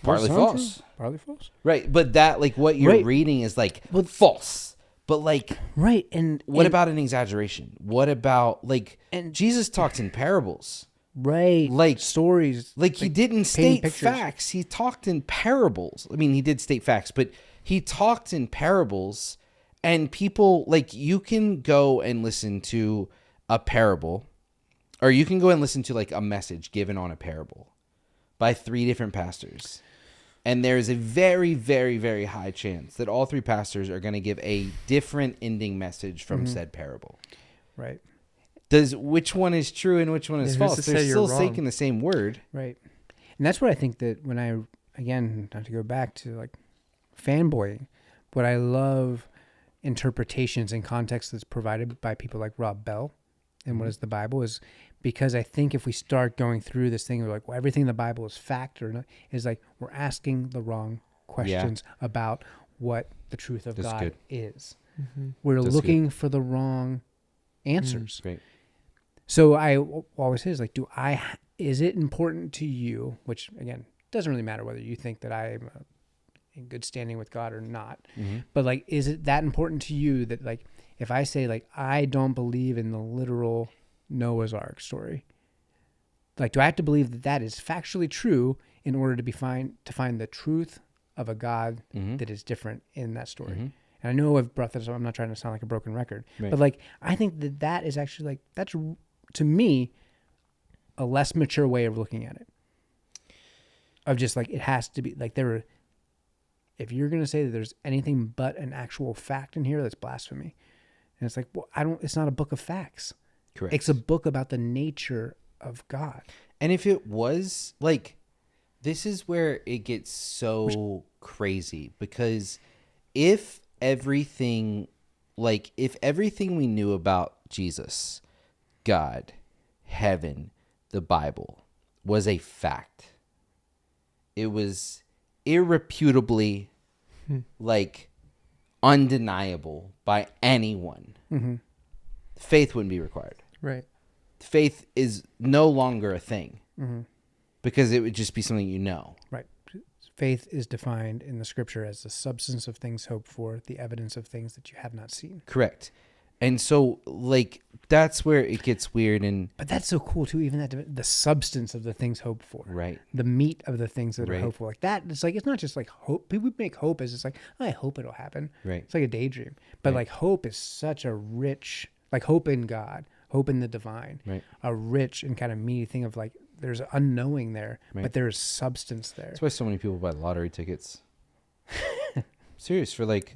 Partly false. True, partly false. Right, but that, like, what you're reading is like false. But like, right, and what about an exaggeration? What about like, and Jesus talked in parables, right? Like stories. Like he didn't state facts. He talked in parables. I mean, he did state facts, but he talked in parables. And people, like, you can go and listen to a parable, or you can go and listen to like a message given on a parable by 3 different pastors. And there's a very, very, very high chance that all 3 pastors are going to give a different ending message from said parable. Right. Which one is true and which one is false? They're still saying the same word. Right. And that's what I think that when I, again, not to go back to like fanboying, but I love interpretations and context that's provided by people like Rob Bell and What is the Bible, is because I think if we start going through this thing of like, well, everything in the Bible is fact or not, is like we're asking the wrong questions about what the truth of God is. We're looking for the wrong answers. Great. So I always say is like, is it important to you, which again, doesn't really matter whether you think that I am in good standing with God or not, but like, is it that important to you that like, if I say like, I don't believe in the literal Noah's Ark story, like, do I have to believe that that is factually true in order to find the truth of a God that is different in that story? And I know I've brought this up, I'm not trying to sound like a broken record, but like, I think that is actually like, that's to me a less mature way of looking at it, of just like, it has to be like, if you're going to say that there's anything but an actual fact in here, that's blasphemy. And it's like, well, it's not a book of facts. Correct. It's a book about the nature of God. And if it was like, This is where it gets so crazy, because if everything we knew about Jesus, God, heaven, the Bible was a fact, it was irrefutably like undeniable by anyone, faith wouldn't be required. Right. Faith is no longer a thing because it would just be something you know. Right. Faith is defined in the scripture as the substance of things hoped for, the evidence of things that you have not seen. Correct. And so, like, that's where it gets weird. But that's so cool too. Even that the substance of the things hoped for, Right. The meat of the things that are Right. hoped for, like that. It's like, it's not just like hope. People make hope as it's like, I hope it'll happen. Right. It's like a daydream. But Right. like hope is such a rich, like hope in God, hope in the divine, Right. a rich and kind of meaty thing of like, there's unknowing there, Right. but there is substance there. That's why so many people buy lottery tickets. Serious, for like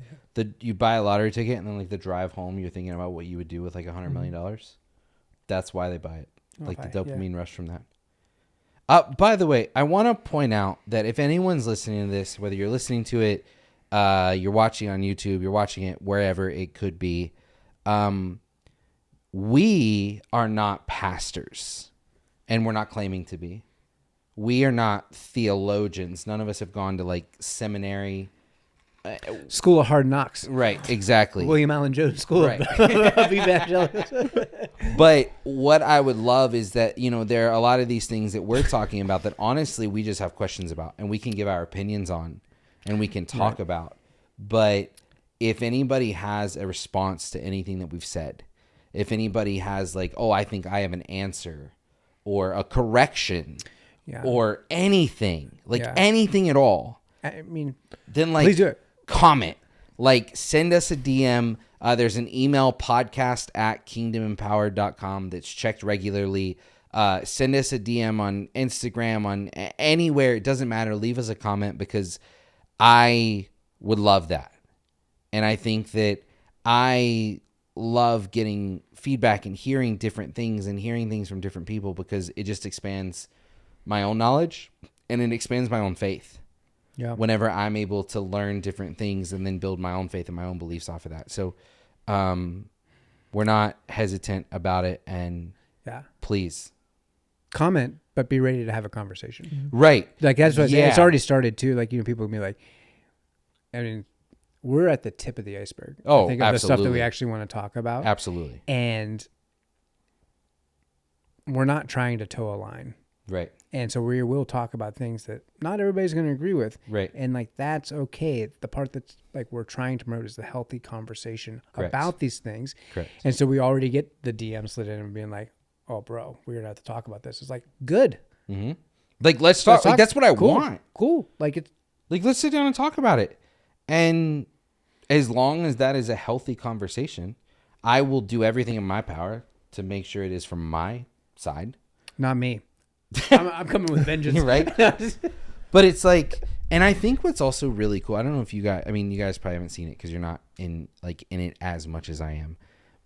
you buy a lottery ticket and then like the drive home, you're thinking about what you would do with like $100 million. That's why they buy it. Like the dopamine rush from that. By the way, I want to point out that if anyone's listening to this, whether you're listening to it, you're watching on YouTube, you're watching it wherever it could be, we are not pastors, and we're not claiming to be. We are not theologians. None of us have gone to like seminary. School of Hard Knocks. Right, exactly. William Allen Jones School Right. of Evangelism. But what I would love is that, you know, there are a lot of these things that we're talking about that honestly we just have questions about and we can give our opinions on and we can talk about. But if anybody has a response to anything that we've said, if anybody has like, oh, I think I have an answer or a correction or anything, like anything at all, I mean, then like please do it. Comment, like send us a DM. There's an email, podcast@kingdomempowered.com that's checked regularly. Send us a DM on Instagram, on anywhere. It doesn't matter. Leave us a comment because I would love that. And I think that I love getting feedback and hearing different things and hearing things from different people because it just expands my own knowledge and it expands my own faith. Yeah. Whenever I'm able to learn different things and then build my own faith and my own beliefs off of that. So we're not hesitant about it. And please comment, but be ready to have a conversation. Right. Like that's what it's already started too. Like, you know, people can be like, I mean, we're at the tip of the iceberg. Oh, I think of the stuff that we actually want to talk about. Absolutely. And we're not trying to toe a line. Right. And so we will talk about things that not everybody's going to agree with. Right. And like, that's okay. The part that's like we're trying to promote is the healthy conversation about these things. Correct. And so we already get the DM slid in and being like, oh, bro, we're going to have to talk about this. It's like, good. Mm-hmm. Like, let's talk. Like, that's what I want. Cool. Like, it's like, let's sit down and talk about it. And as long as that is a healthy conversation, I will do everything in my power to make sure it is from my side. Not me. I'm coming with vengeance. Right? But it's like, and I think what's also really cool, I don't know if you guys, I mean, you guys probably haven't seen it because you're not in it as much as I am,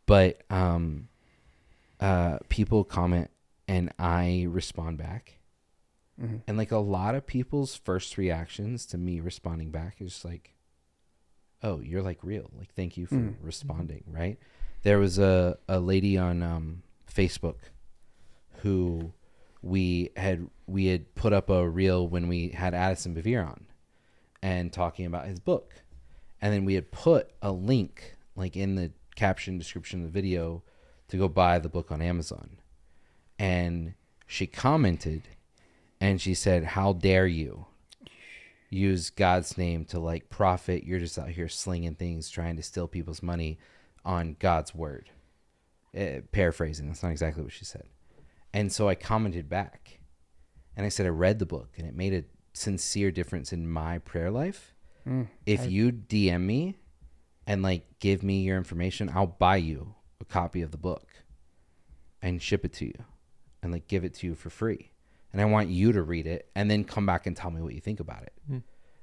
but people comment and I respond back. Mm-hmm. And like a lot of people's first reactions to me responding back is just like, oh, you're like real. Like, thank you for responding. Right. There was a lady on Facebook who we had put up a reel when we had Addison Bevere on and talking about his book. And then we had put a link like in the caption description of the video to go buy the book on Amazon. And she commented and she said, how dare you use God's name to like profit? You're just out here slinging things, trying to steal people's money on God's word. Paraphrasing. That's not exactly what she said. And so I commented back and I said, I read the book and it made a sincere difference in my prayer life. If you DM me and like give me your information, I'll buy you a copy of the book and ship it to you and like give it to you for free. And I want you to read it and then come back and tell me what you think about it.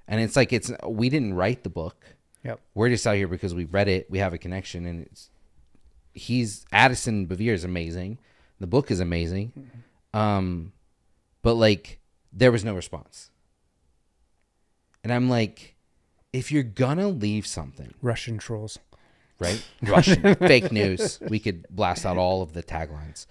And it's like, we didn't write the book. Yep. We're just out here because we read it. We have a connection and Addison Bevere is amazing. The book is amazing. But like there was no response. And I'm like, if you're gonna leave something, Russian trolls. right? Russian fake news. We could blast out all of the taglines.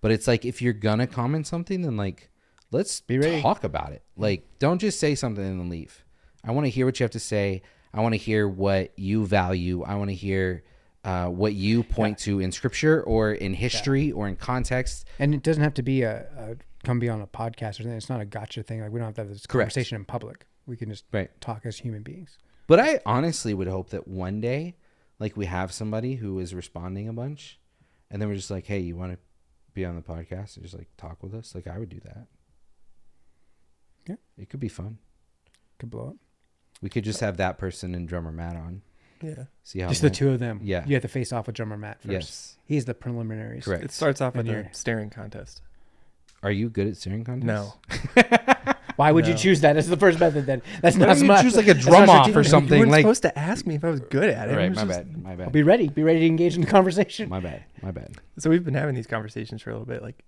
But it's like, if you're gonna comment something, then like, let's Be ready. talk about it. Like, don't just say something and then leave. I want to hear what you have to say. I want to hear what you value. I want to hear what you point to in scripture or in history or in context. And it doesn't have to be a come be on a podcast or something. It's not a gotcha thing. Like, we don't have to have this conversation in public. We can just talk as human beings. But I honestly would hope that one day, like, we have somebody who is responding a bunch, and then we're just like, hey, you want to be on the podcast and just like talk with us? Like, I would do that. Yeah. It could be fun. Could blow up. We could just have that person and drummer Matt on. Yeah. See how Just the two of them. Yeah. You have to face off with drummer Matt first. Yes. He's the preliminaries. Correct. It starts off with And a you're- staring contest. Are you good at steering contests? No. Why would you No. choose that as the first method then? That's Why not don't you smart. choose like a That's drum not off or strategic. something? You weren't Like, supposed to ask me if I was good at it. right, It was my just- bad. My bad. Be ready. Be ready to engage in the conversation. My bad. My bad. So we've been having these conversations for a little bit. Like,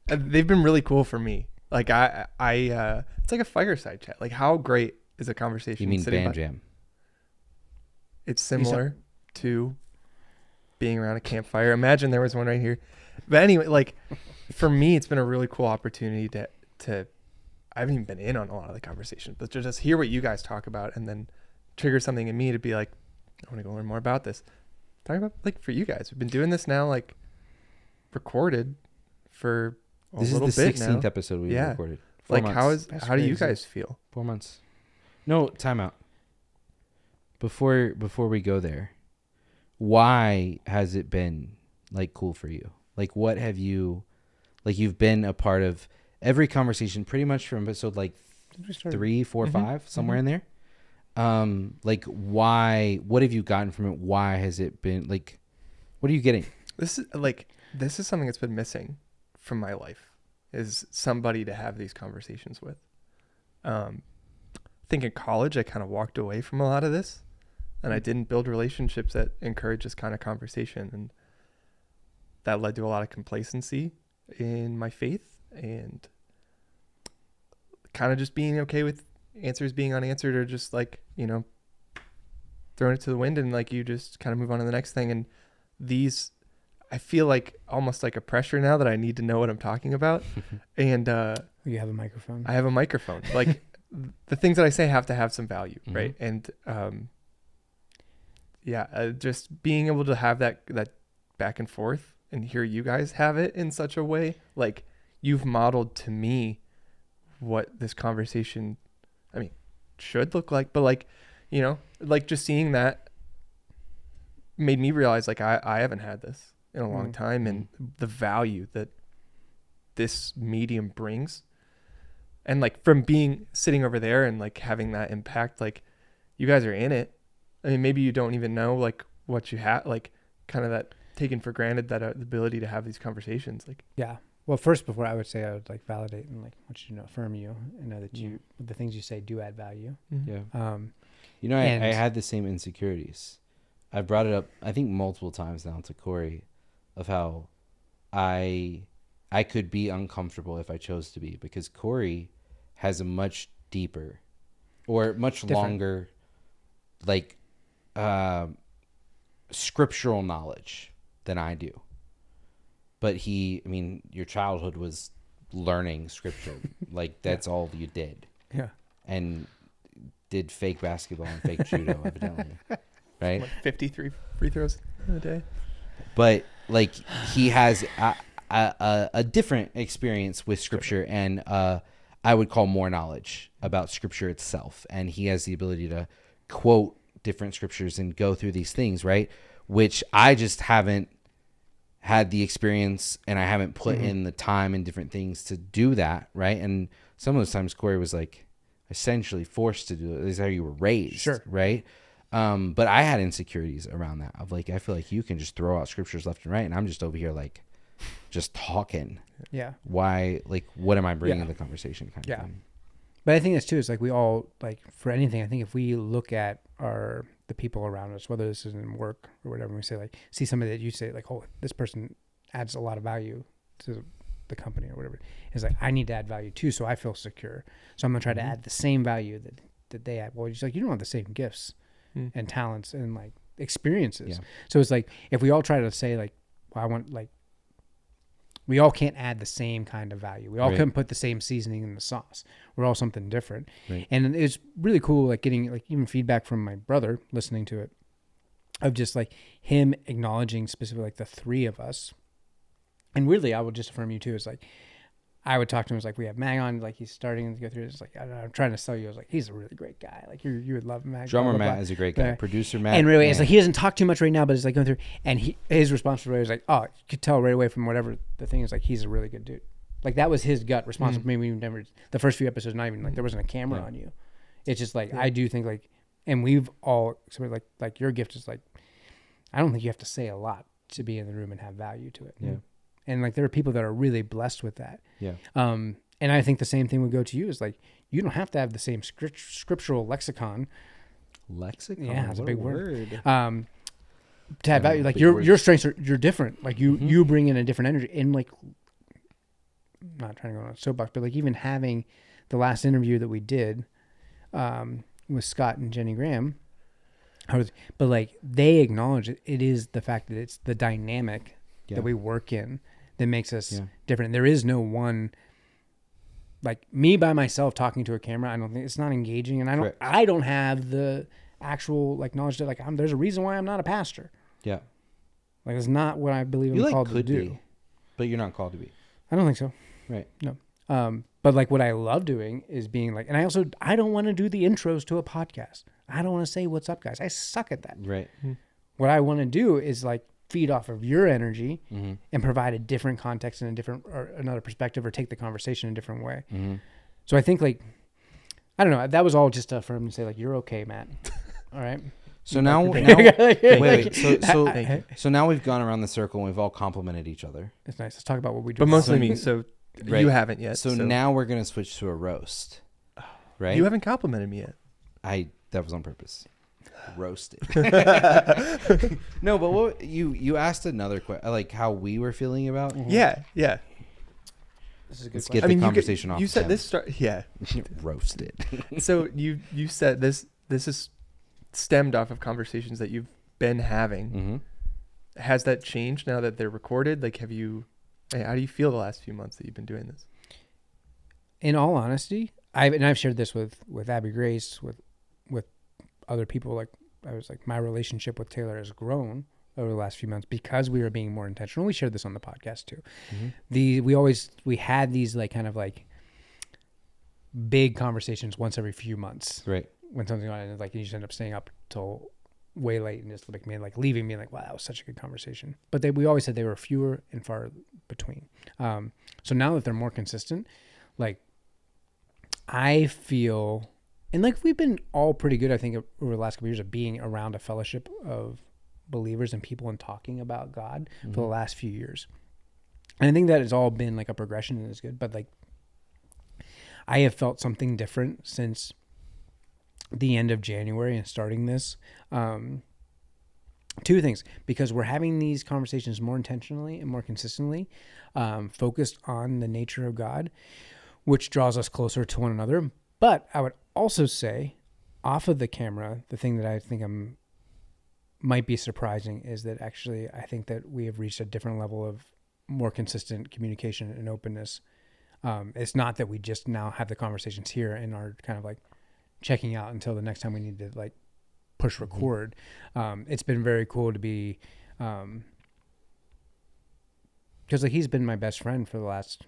they've been really cool for me. Like, it's like a fireside chat. Like, how great is a conversation? You mean sitting by- Bandjam? It's similar to being around a campfire. Imagine there was one right here. But anyway, like, for me, it's been a really cool opportunity to I haven't even been in on a lot of the conversations, but to just hear what you guys talk about and then trigger something in me to be like, I want to go learn more about this. Talking about, like, for you guys, we've been doing this now, like, recorded for a This is little the bit 16th now. episode we Yeah. recorded. 4 Like, months. how do you crazy. guys feel? 4 months. No, time out. Before we go there, why has it been like cool for you? Like, what have you, like, you've been a part of every conversation pretty much from episode like 3, 4, 5, somewhere in there. Like, why, what have you gotten from it? Why has it been like, what are you getting? This is something that's been missing from my life, is somebody to have these conversations with. I think in college I kind of walked away from a lot of this, and I didn't build relationships that encourage this kind of conversation, and that led to a lot of complacency in my faith and kind of just being okay with answers being unanswered, or just, like, you know, throwing it to the wind, and like you just kind of move on to the next thing. And these, I feel like almost like a pressure now that I need to know what I'm talking about. And You have a microphone. I have a microphone. Like, the things that I say have to have some value, right? And just being able to have that back and forth and hear you guys have it in such a way, like, you've modeled to me what this conversation, I mean, should look like. But, like, you know, like, just seeing that made me realize, like, I haven't had this in a long time, and the value that this medium brings. And, like, from sitting over there and, like, having that impact, like, you guys are in it. I mean, maybe you don't even know, like, what you have, like, kind of that taken for granted, that the ability to have these conversations. Like, Yeah. Well, first, before I would say, I would like validate and like want you to know, affirm you and know that you, the things you say do add value. Yeah. Um, You know, I and- had the same insecurities. I brought it up, I think, multiple times now to Cory, of how I could be uncomfortable if I chose to be, because Cory has a much deeper or much longer, like, scriptural knowledge than I do. But I mean, your childhood was learning scripture. Like, that's all you did. yeah. And did fake basketball and fake judo, evidently. Right? like 53 free throws in a day. But, like, he has a different experience with scripture, and I would call more knowledge about scripture itself. And he has the ability to quote different scriptures and go through these things, right? Which I just haven't had the experience, and I haven't put in the time and different things to do that, right? And some of those times Cory was, like, essentially forced to do it. This is how you were raised, Sure. right? But I had insecurities around that, of, like, I feel like you can just throw out scriptures left and right, and I'm just over here, like, just talking. Yeah. Why, like, what am I bringing to the conversation kind of thing? But I think that's too, is like we all, like, for anything, I think if we look at the people around us, whether this is in work or whatever, and we say, like, see somebody that you say, like, oh, this person adds a lot of value to the company or whatever. It's like, I need to add value too, so I feel secure. So I'm gonna try to add the same value that they add. Well, he's like, you don't have the same gifts and talents and like experiences. Yeah. So it's like, if we all try to say like, well, I want like, we all can't add the same kind of value. We all couldn't put the same seasoning in the sauce. We're all something different. Right. And it's really cool, like getting like even feedback from my brother listening to it, of just like him acknowledging specifically like the three of us. And weirdly, I would just affirm you too. It's like, I would talk to him. It's like, we have Mag on, like he's starting to go through. It's like, I don't know, I'm trying to sell you. I was like, he's a really great guy. Like you would love Mag. Drummer blah, blah, Matt blah. is a great guy. Producer Matt. And really, man. it's like, he doesn't talk too much right now, but it's like going through, and his response right away was like, oh, you could tell right away from whatever the thing is, like, he's a really good dude. Like that was his gut response. Maybe we never, the first few episodes, not even like there wasn't a camera on you. It's just like, I do think like, and we've all sort of like your gift is like, I don't think you have to say a lot to be in the room and have value to it. Yeah. And like, there are people that are really blessed with that. Yeah. And I think the same thing would go to you, is like, you don't have to have the same scriptural lexicon. Lexicon. Yeah, that's a what big word. word. To have value, like big your words. strengths you're different. Like you bring in a different energy. And like, I'm not trying to go on a soapbox, but like even having the last interview that we did with Scott and Jenny Graham, but like they acknowledge it is the fact that it's the dynamic that we work in that makes us different. There is no one, like me by myself talking to a camera. I don't think it's not engaging, and I don't have the actual like knowledge that like there's a reason why I'm not a pastor. Yeah. Like it's not what I believe You I'm like called could to do. be, but you're not called to be. I don't think so. Right. No. But like what I love doing is being like, and I don't want to do the intros to a podcast. I don't want to say what's up, guys. I suck at that. Right. What I want to do is like feed off of your energy and provide a different context and a different or another perspective, or take the conversation a different way. So I think like, I don't know. That was all just for him to say like, you're okay, Matt. All right. So now, Wait. So now we've gone around the circle and we've all complimented each other. It's nice. Let's talk about what we do. But mostly me. So Right. you haven't yet. So now we're gonna switch to a roast. Right. You haven't complimented me yet. That was on purpose. Roasted. No, but what you asked another question, like how we were feeling about. Yeah. This is a good Let's question. get the conversation off. You said Tim. this yeah. Roasted. So you said this is stemmed off of conversations that you've been having. Has that changed now that they're recorded? Like, how do you feel the last few months that you've been doing this? In all honesty, I've shared this with Abby Grace, with other people. Like I was like, my relationship with Taylor has grown over the last few months because we were being more intentional. We shared this on the podcast too. We had these like kind of like big conversations once every few months. Right. When something on it, like you just end up staying up till way late and just like me like leaving me like, wow, that was such a good conversation. But we always said they were fewer and far between. So now that they're more consistent, like I feel, and like we've been all pretty good, I think, over the last couple of years of being around a fellowship of believers and people and talking about God for the last few years. And I think that has all been like a progression and is good. But like I have felt something different since the end of January and starting this. Two things, because we're having these conversations more intentionally and more consistently, focused on the nature of God, which draws us closer to one another. But I would also say, off of the camera, the thing that I think might be surprising is that actually I think that we have reached a different level of more consistent communication and openness. It's not that we just now have the conversations here and are kind of like checking out until the next time we need to like push record. It's been very cool to be, because like he's been my best friend for the last,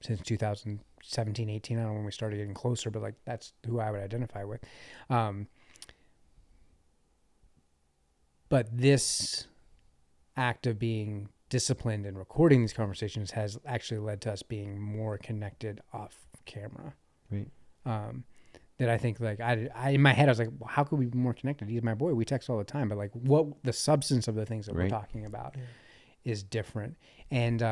since 2017, 18. I don't know when we started getting closer, but like that's who I would identify with. But this act of being disciplined and recording these conversations has actually led to us being more connected off camera. Right. That I think like I in my head, I was like, well, how could we be more connected? He's my boy. We text all the time, but like what the substance of the things that we're talking about is different. And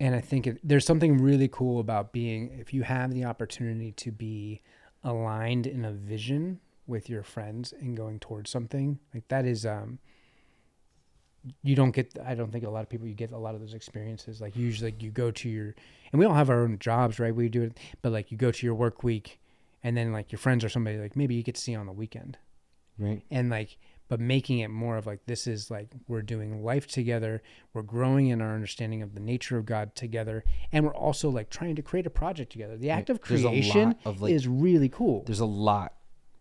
I think there's something really cool about being, if you have the opportunity to be aligned in a vision with your friends and going towards something like that is, you don't get, I don't think a lot of people, you get a lot of those experiences. Like usually you go to your, and we all have our own jobs, right? We do it, but like you go to your work week and then like your friends or somebody like maybe you get to see on the weekend. Right. And like, but making it more of like, this is like, we're doing life together. We're growing in our understanding of the nature of God together. And we're also like trying to create a project together. The act of creation is really cool. There's a lot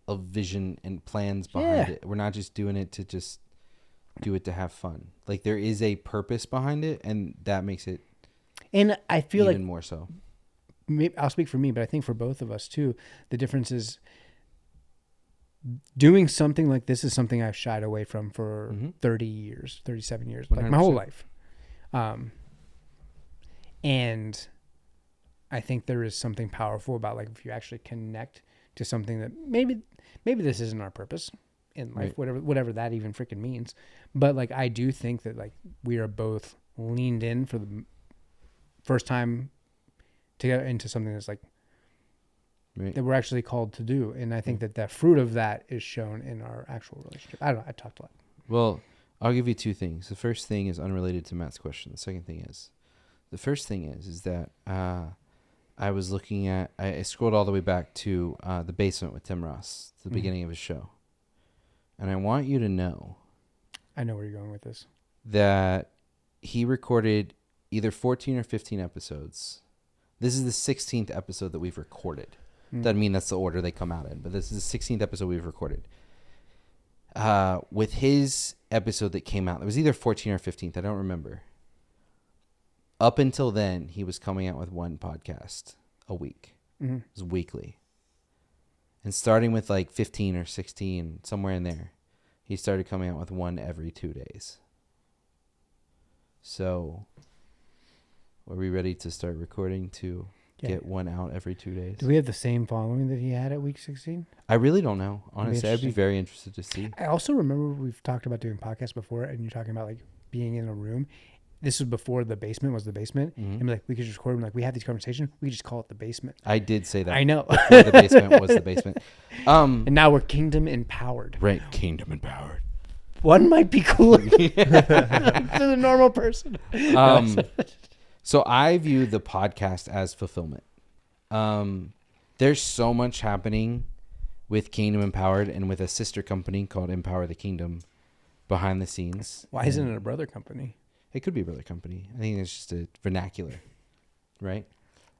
of vision and plans behind it. We're not just doing it to just do it to have fun. Like there is a purpose behind it, and that makes it and I feel even like more so. Maybe, I'll speak for me, but I think for both of us too, the difference is doing something like this is something I've shied away from for 30 years, 37 years, 100%. Like my whole life. And I think there is something powerful about like if you actually connect to something that maybe this isn't our purpose in life, right. whatever that even freaking means. But like I do think that like we are both leaned in for the first time together into something that's like that we're actually called to do. And I think that fruit of that is shown in our actual relationship. I don't know. I talked a lot. Well, I'll give you two things. The first thing is unrelated to Matt's question. The second thing is, the first thing is that I was looking at, I scrolled all the way back to The Basement with Tim Ross, the beginning of his show. And I want you to know. I know where you're going with this. That he recorded either 14 or 15 episodes. This is the 16th episode that we've recorded. Doesn't mean that's the order they come out in, but this is the 16th episode we've recorded. With his episode that came out, it was either 14 or 15th, I don't remember. Up until then, he was coming out with one podcast a week. It was weekly. And starting with like 15 or 16, somewhere in there, he started coming out with one every 2 days. So, are we ready to start recording to get one out every 2 days? Do we have the same following that he had at week 16? I really don't know. Honestly, I'd be very interested to see. I also remember we've talked about doing podcasts before, and you're talking about like being in a room. This was before The Basement was The Basement. And like we could just record them. Like we have these conversations. We could just call it The Basement. I did say that. I know. Before The Basement was The Basement. And now we're Kingdom Empowered. Right. Kingdom Empowered. One might be cooler to the normal person. So I view the podcast as fulfillment. There's so much happening with Kingdom Empowered and with a sister company called Empower the Kingdom behind the scenes. Why isn't it a brother company? It could be a brother company. I think it's just a vernacular, right?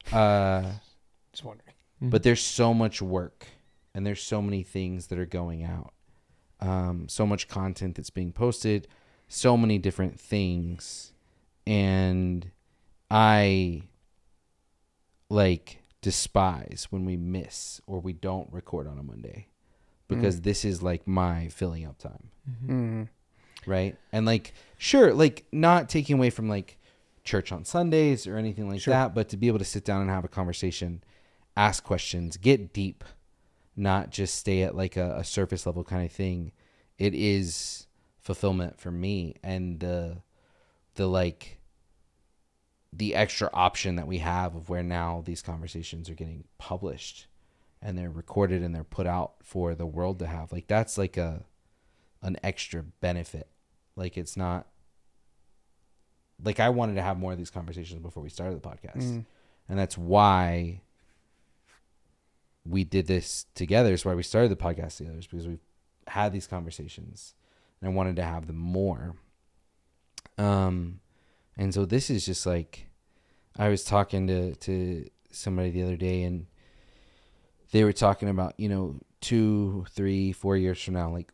Just wondering. But there's so much work and there's so many things that are going out. So much content that's being posted, so many different things. And I like despise when we miss or we don't record on a Monday because this is like my filling up time. Right. And like, sure, like not taking away from like church on Sundays or anything like that, but to be able to sit down and have a conversation, ask questions, get deep, not just stay at like a surface level kind of thing. It is fulfillment for me. And the like the extra option that we have of where now these conversations are getting published and they're recorded and they're put out for the world to have, like that's like an extra benefit. Like it's not like I wanted to have more of these conversations before we started the podcast. And that's why we did this together. It's why we started the podcast together, is because we've had these conversations and I wanted to have them more. And so this is just like, I was talking to somebody the other day and they were talking about, 2, 3, 4 years from now, like,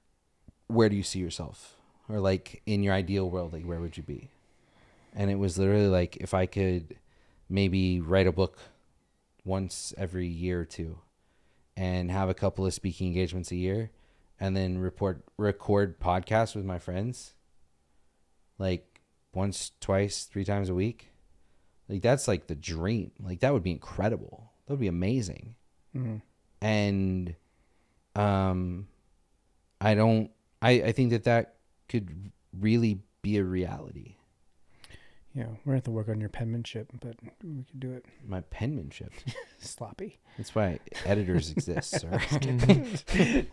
where do you see yourself? Or like in your ideal world, like where would you be? And it was literally like, if I could maybe write a book once every year or two and have a couple of speaking engagements a year and then record podcasts with my friends, like once, twice, 3 times a week. Like that's like the dream. Like that would be incredible. That would be amazing. And I think that could really be a reality. Yeah, we're gonna have to work on your penmanship, but we could do it. My penmanship. Sloppy. That's why editors exist, sir.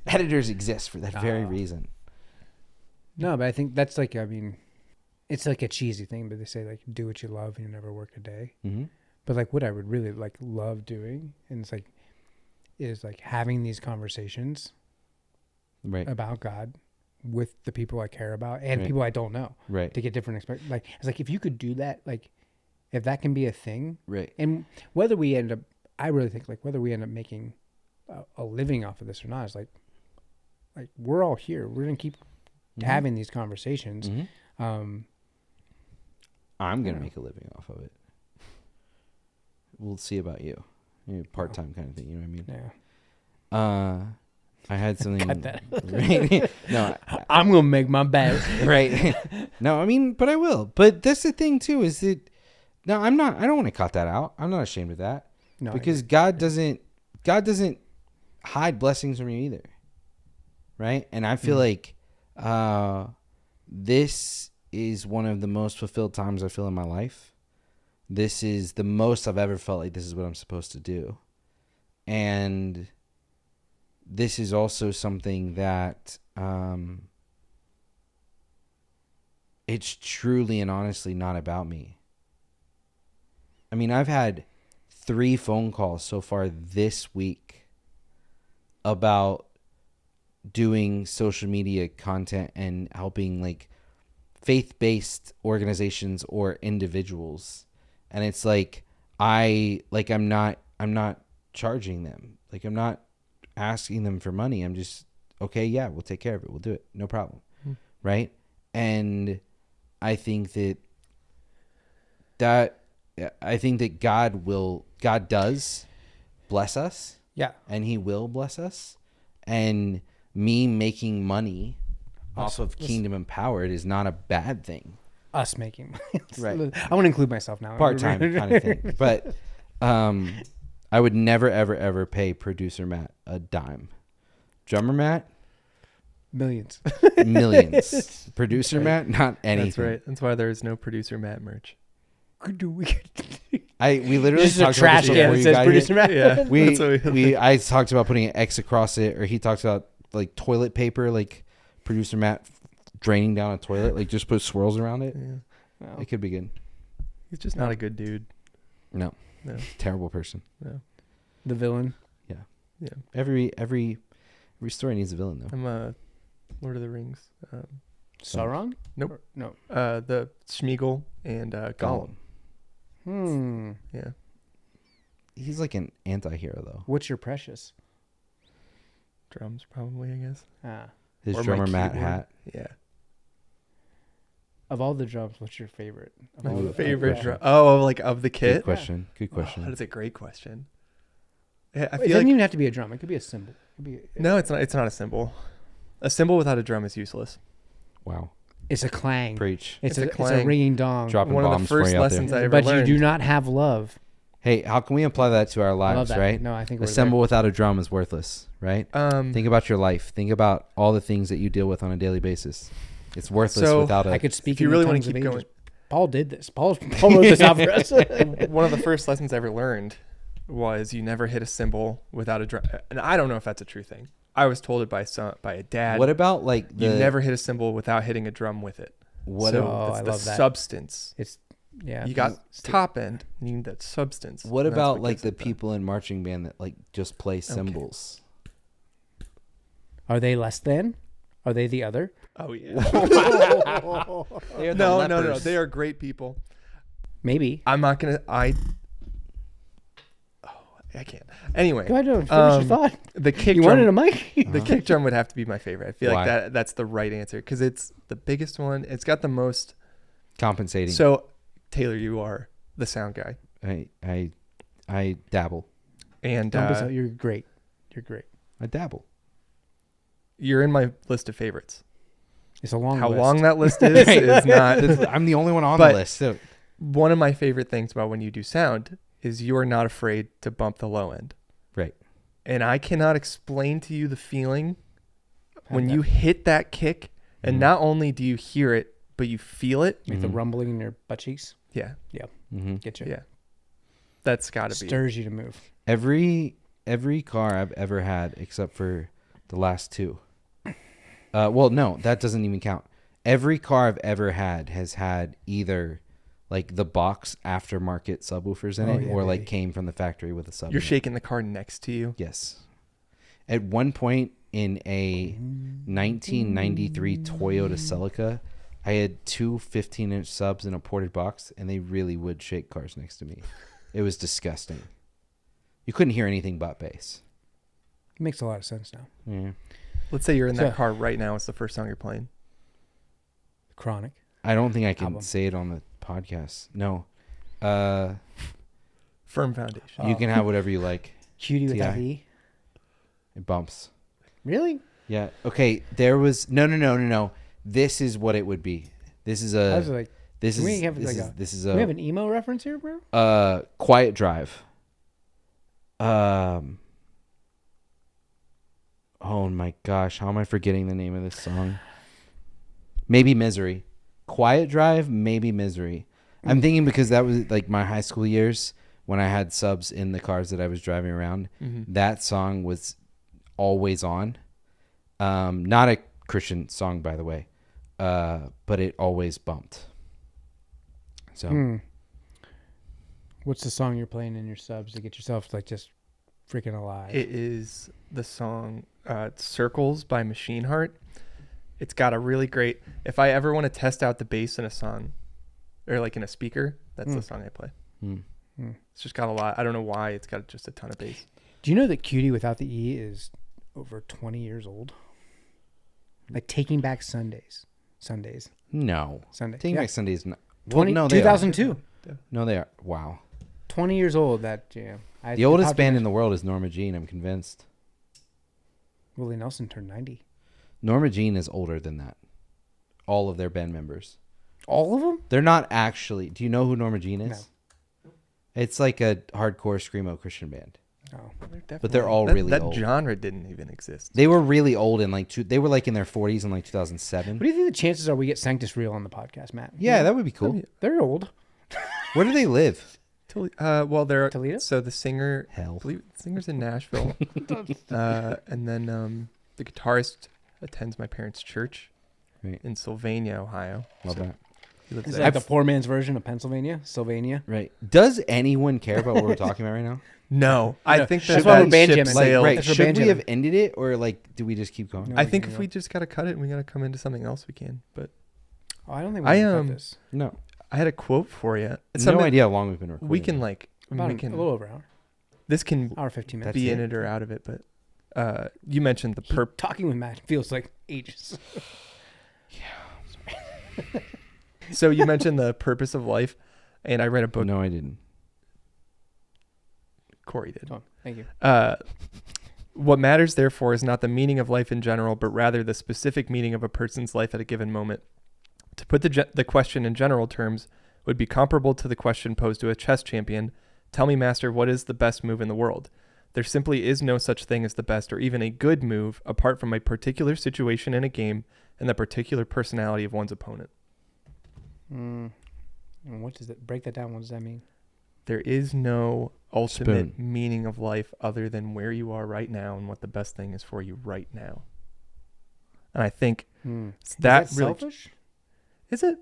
Editors exist for that very reason. No, but I think that's like, I mean, it's like a cheesy thing, but they say like do what you love and you never work a day. Mm-hmm. But like what I would really like love doing, and it's like, is like having these conversations Right. about God with the people I care about and Right. people I don't know, Right. to get different like it's like if you could do that, like if that can be a thing, Right. and whether we end up, I really think like whether we end up making a living off of this or not is like we're all here. We're gonna keep having these conversations. Mm-hmm. I'm gonna Yeah. make a living off of it. We'll see about you. Part-time kind of thing. You know what I mean? Yeah. I had something. Cut that. Right? No. I'm gonna make my bet. Right. No, I mean, but I will. But that's the thing too. Is that no? I'm not. I don't want to cut that out. I'm not ashamed of that. No, Because God doesn't hide blessings from you either, right? And I feel like this is one of the most fulfilled times I feel in my life. This is the most I've ever felt like this is what I'm supposed to do, and this is also something that it's truly and honestly not about me. I mean, I've had 3 phone calls so far this week about doing social media content and helping like faith-based organizations or individuals. And it's like I'm not charging them. Like I'm not asking them for money. I'm just okay, yeah, we'll take care of it. We'll do it. No problem. Right? And I think that God does bless us. Yeah. And he will bless us. And me making money off of Kingdom Empowered is not a bad thing. Us making. Right. I want to include myself now. Part-time kind of thing. But I would never, ever, ever pay producer Matt a dime. Drummer Matt, Millions. millions. Producer Matt, not anything. That's right. That's why there's no producer Matt merch. We literally This is a talked about trash this can before that you says got producer here. Matt. Yeah. I talked about putting an X across it, or he talks about like toilet paper, like producer Matt draining down a toilet, like just put swirls around it. Yeah. No. It could be good. He's just not a good dude. No, No. terrible person. No. The villain. Yeah. Every story needs a villain though. I'm a Lord of the Rings. Sauron? Nope. Or- no. The Smeagol and Gollum. Yeah. He's like an anti-hero though. What's your precious? Drums probably, I guess. His Or my drummer Matt keyboard. hat. Yeah. Of all the drums, what's your favorite? Of My all the- favorite of- drum. Oh, like of the Good kit. question. Good Oh, question. that is a great question. Yeah, I It feel doesn't like even have to be a drum. It could be a cymbal. It could be. no, it's not. It's not a cymbal. A cymbal without a drum is useless. Wow. It's a clang. Preach. It's a a clang. ringing dong. Dropping One of bombs the for first you out lessons there. I ever But learned. you do not have love. Hey, how can we apply that to our I love lives, that. right? No, I think A we're cymbal without a drum is worthless, right? Think about your life. Think about all the things that you deal with on a daily basis. It's worthless So, without there. a. I could speak. If you in the really wanna tongues of keep angels. going. Paul did this. Paul wrote this out for us. One of the first lessons I ever learned was you never hit a cymbal without a drum. And I don't know if that's a true thing. I was told it by a dad. What about like you never hit a cymbal without hitting a drum with it. What so Oh, it's I the love that. substance. Yeah. You got top end. You need that substance. What and that's about like gives the it people in marching band that like just play cymbals? Are they less than? Are they the other? Oh yeah. They are the no. lepers. They are great people. Maybe. I'm not gonna. I can't. Anyway, Go ahead and finish your thought. the kick You drum. wanted a mic? The kick drum would have to be my favorite. I feel Why? like that's the right answer because it's the biggest one. It's got the most. Compensating. So, Taylor, you are the sound guy, I dabble. and Don't be so- you're great. You're great. I dabble. you're in my list of favorites. It's a long How list. long that list is not. I'm the only one on But- the list. So. One of my favorite things about when you do sound is you are not afraid to bump the low end. Right. And I cannot explain to you the feeling when that. you hit that kick, and Mhm. not only do you hear it, but you feel it. Like the Mhm. rumbling in your butt cheeks. Yeah, Mm-hmm. Get you. yeah. That's got to be. Stirs you to move. Every car I've ever had, except for the last 2. Well, no, that doesn't even count. every car I've ever had has had either like the box aftermarket subwoofers in it, or like came from the factory with a sub. You're shaking the car next to you. Yes. At one point in a 1993 Toyota Celica, I had two 15-inch subs in a ported box, and they really would shake cars next to me. It was disgusting. You couldn't hear anything but bass. It makes a lot of sense now. Yeah. Let's say you're in that car right now. It's the first song you're playing. Chronic. I don't think I can Album. say it on the podcast. No. Firm foundation. You can have whatever you like. Cutie with that T.I. E. It bumps. Really? Yeah. Okay. There was no. This is what it would be. This is I a. was like, This we is have this like is a- this is do we have a an emo reference here, bro? Quiet Drive. Oh my gosh, how am I forgetting the name of this song? Maybe Misery. Quiet Drive, maybe Misery. I'm thinking because that was like my high school years when I had subs in the cars that I was driving around. Mm-hmm. That song was always on. Not a Christian song, by the way, but it always bumped. So What's the song you're playing in your subs to get yourself like just freaking alive? It is the song Circles by Machine Heart. It's got a really great, if I ever want to test out the bass in a song or like in a speaker, that's the song I play. It's just got a lot. I don't know why. It's got just a ton of bass. Do you know that Cutie without the E is over 20 years old? Like Taking Back Sundays. no. Sunday. Taking Yeah. Back Sunday is not. 20, no, they 2002. are. No, they are. Wow. 20 years old, that jam. The oldest band in the world is Norma Jean, I'm convinced. Willie Nelson turned 90. Norma Jean is older than that. All of their band members. All of them? They're not actually. Do you know who Norma Jean is? No. It's like a hardcore screamo Christian band. Oh. But they're all really that old. genre didn't even exist. They were really old in like they were like in their 40s in like 2007. What do you think the chances are we get Sanctus Real on the podcast, Matt? Yeah, that would be cool. They're old. Where do they live? Well, they're Toledo? So the singer, Hell. I believe the singer's in Nashville, and then the guitarist attends my parents' church Right. in Sylvania, Ohio. Love So that. he lives Is there. that the poor man's version of Pennsylvania? Sylvania? Right. Does anyone care about what we're talking about right now? No, I No, think that's that why we're that ship Bandjamming. Like, sailed. right. That's for Should we Bandjam. have ended it or like do we just keep going? No. I we think can if go. we just gotta cut it and we gotta come into something else, we can. But Oh, I don't think we I, can cut this. No. I had a quote for you. It's No something idea how long we've been recording. we can like. I mean, About we a can. little over an hour. This can Hour 15 minutes. be That's in it. it or out of it, but you mentioned the perp. Talking with Matt feels like ages. So you mentioned the purpose of life, and I read a book. No, I didn't. Corey did. Oh, thank you. What matters, therefore, is not the meaning of life in general, but rather the specific meaning of a person's life at a given moment. To put the question in general terms would be comparable to the question posed to a chess champion. Tell me, master, what is the best move in the world? There simply is no such thing as the best or even a good move apart from a particular situation in a game and the particular personality of one's opponent. And what does that break that down? What does that mean? There is no ultimate Spoon. meaning of life other than where you are right now and what the best thing is for you right now. And I think that Is that really selfish? is it.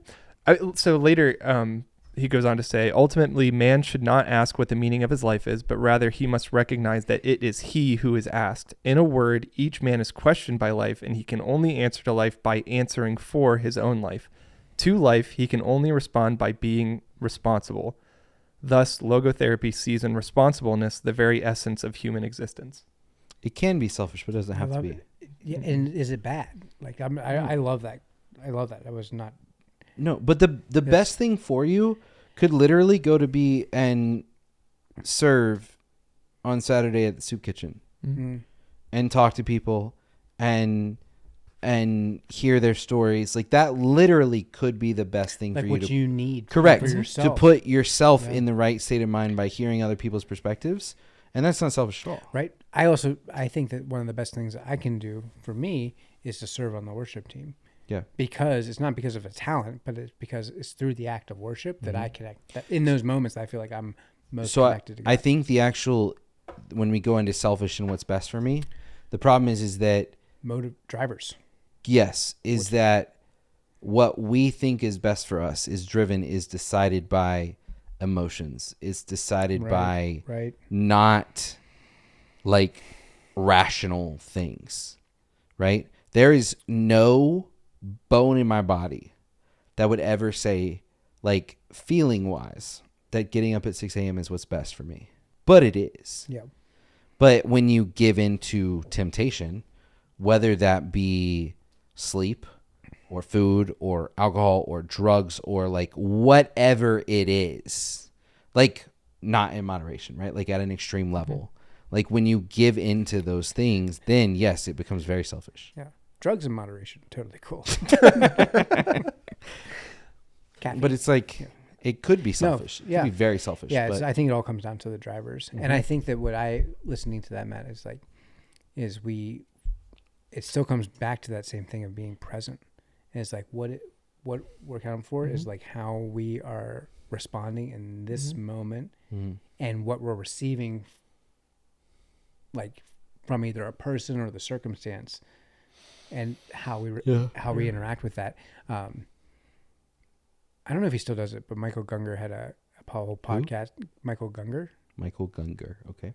So later, he goes on to say, ultimately, man should not ask what the meaning of his life is, but rather he must recognize that it is he who is asked. In a word, each man is questioned by life, and he can only answer to life by answering for his own life. To life, he can only respond by being responsible. Thus, logotherapy sees in responsibleness the very essence of human existence. It can be selfish, but it doesn't have to love be. it. Yeah, and is it bad? Like I love that. I love that. I was not. No, but the best thing for you could literally go to be and serve on Saturday at the soup kitchen and talk to people and hear their stories. Like that literally could be the best thing Like for you what to you need. correct For to yourself. put yourself Yeah. in the right state of mind by hearing other people's perspectives, and that's not selfish at all. Right. I think that one of the best things that I can do for me is to serve on the worship team. Yeah. Because it's not because of a talent, but it's because it's through the act of worship that Mm-hmm. I connect. That in those moments, I feel like I'm most So connected to God. I think the actual when we go into selfish and what's best for me, the problem is that motive drivers. yes, is that what we think is best for us is decided by emotions. It's decided by not like rational things, right? There is no bone in my body that would ever say, like, feeling wise, that getting up at 6 a.m. is what's best for me. But it is. Yeah. But when you give into temptation, whether that be sleep or food or alcohol or drugs or like whatever it is, like not in moderation, right? Like at an extreme level. Like when you give into those things, then yes, it becomes very selfish. Yeah. Drugs in moderation. Totally cool. But it's like, it could be selfish. No, It could be very selfish. Yeah. But I think it all comes down to the drivers. And I think that listening to that, Matt, is like, it still comes back to that same thing of being present. And it's like, what we're accounting for is like how we are responding in this moment and what we're receiving, like from either a person or the circumstance, and how we interact with that. I don't know if he still does it, but Michael Gungor had a whole podcast. Michael Gungor. Okay.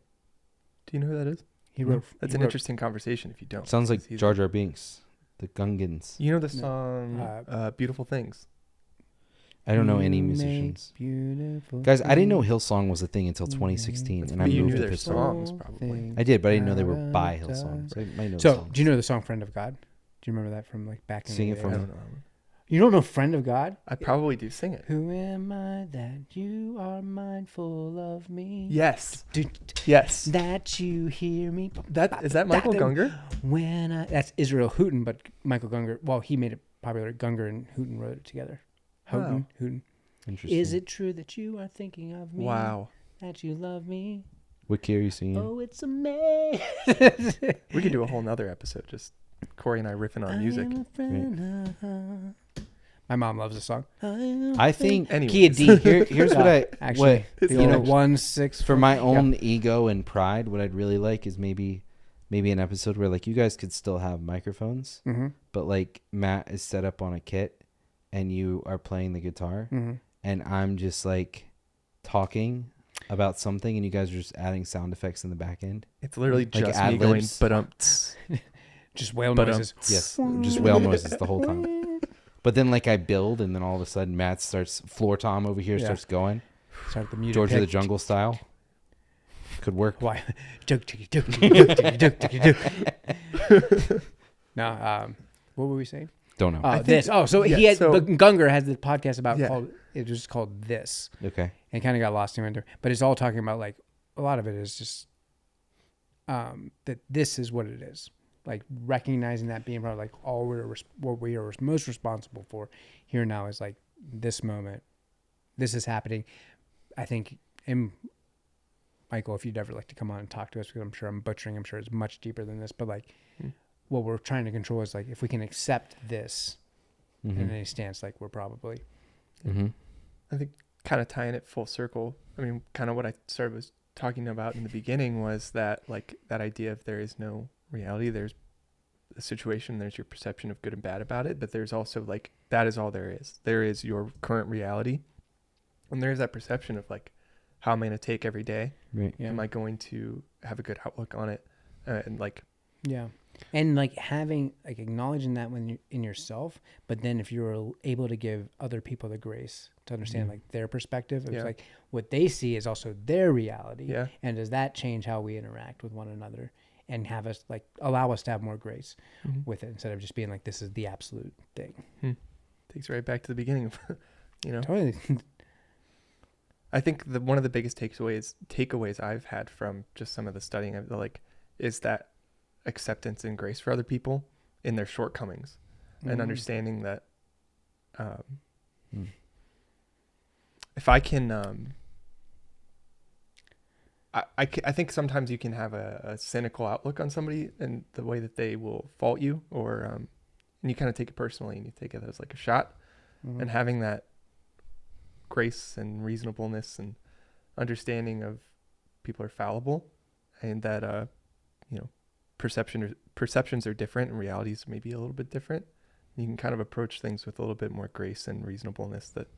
Do you know who that is? He wrote. That's an interesting conversation if you don't. Sounds like Jar Jar Binks, the Gungans. You know the song Beautiful Things? I don't know any musicians. Guys, I didn't know Hillsong was a thing until 2016. And I You moved knew with their this song. songs, probably. I did, but I didn't know they were by Hillsong. So I might know So, songs. do you know the song "Friend of God"? Do you remember that from like back in Sing the it day? for I me. don't know. You don't know "Friend of God"? I probably do sing it. Who am I that you are mindful of me? Yes. Dude, Yes. that you hear me. Is that Michael Gungor? That's Israel Houghton, but Michael Gungor. Well, he made it popular. Gungor and Houghton wrote it together. Houghton. Interesting. Is it true that you are thinking of me? Wow. That you love me? What key are you singing? Oh, it's amazing. We could do a whole nother episode, just Cory and I riffing on music. My mom loves the song. I think Anyways. Key of D. here's what I Actually, It's the you know, old 1-6 for my own ego and pride, what I'd really like is maybe an episode where like you guys could still have microphones, but like Matt is set up on a kit and you are playing the guitar and I'm just like talking about something and you guys are just adding sound effects in the back end. It's literally Like just me going, ad-libs. just whale noises. Yes, just whale noises the whole time. But then like I build and then all of a sudden Matt starts, floor tom over here starts going. Start the music. George of the Jungle style. Could work. Why? No, what were we saying? Don't know. This. Oh, so he had. But Gungor has the podcast about called. It was called This. Okay. And kind of got lost in there, but it's all talking about like a lot of it is just that this is what it is. Like recognizing that being part of like what we are most responsible for here now is like this moment. This is happening. I think, Michael, if you'd ever like to come on and talk to us, because I'm sure I'm butchering. I'm sure it's much deeper than this, but like what we're trying to control is like if we can accept this in any stance, like we're probably. I think kind of tying it full circle. I mean, kind of what I was talking about in the beginning was that like that idea of there is no reality. There's a situation, there's your perception of good and bad about it, but there's also like that is all there is. There is your current reality, and there's that perception of like how am I going to take every day? Right. Yeah. Am I going to have a good outlook on it? And like and like having like acknowledging that when you're in yourself, but then if you're able to give other people the grace to understand like their perspective, it's like what they see is also their reality. Yeah. And does that change how we interact with one another and have us like allow us to have more grace with it instead of just being like this is the absolute thing. Takes right back to the beginning of Totally. I think one of the biggest takeaways I've had from just some of the studying of is that acceptance and grace for other people in their shortcomings and understanding that if I can I think sometimes you can have a cynical outlook on somebody and the way that they will fault you or and you kind of take it personally and you take it as like a shot and having that grace and reasonableness and understanding of people are fallible and that perceptions are different and realities may be a little bit different You can kind of approach things with a little bit more grace and reasonableness that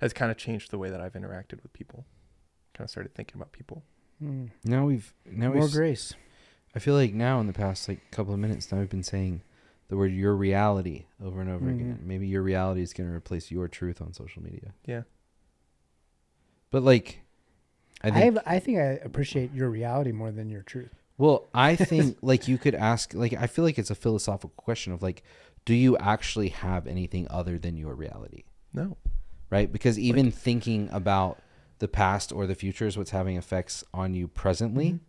has kind of changed the way that I've interacted with people. Kind of started thinking about people. Now we've More grace. I feel like now in the past like couple of minutes now we've been saying the word your reality over and over again. Maybe your reality is going to replace your truth on social media. Yeah. But like I think I appreciate your reality more than your truth. Well, I think like you could ask, like, I feel like it's a philosophical question of like, do you actually have anything other than your reality? No. Right? Because even thinking about the past or the future is what's having effects on you presently.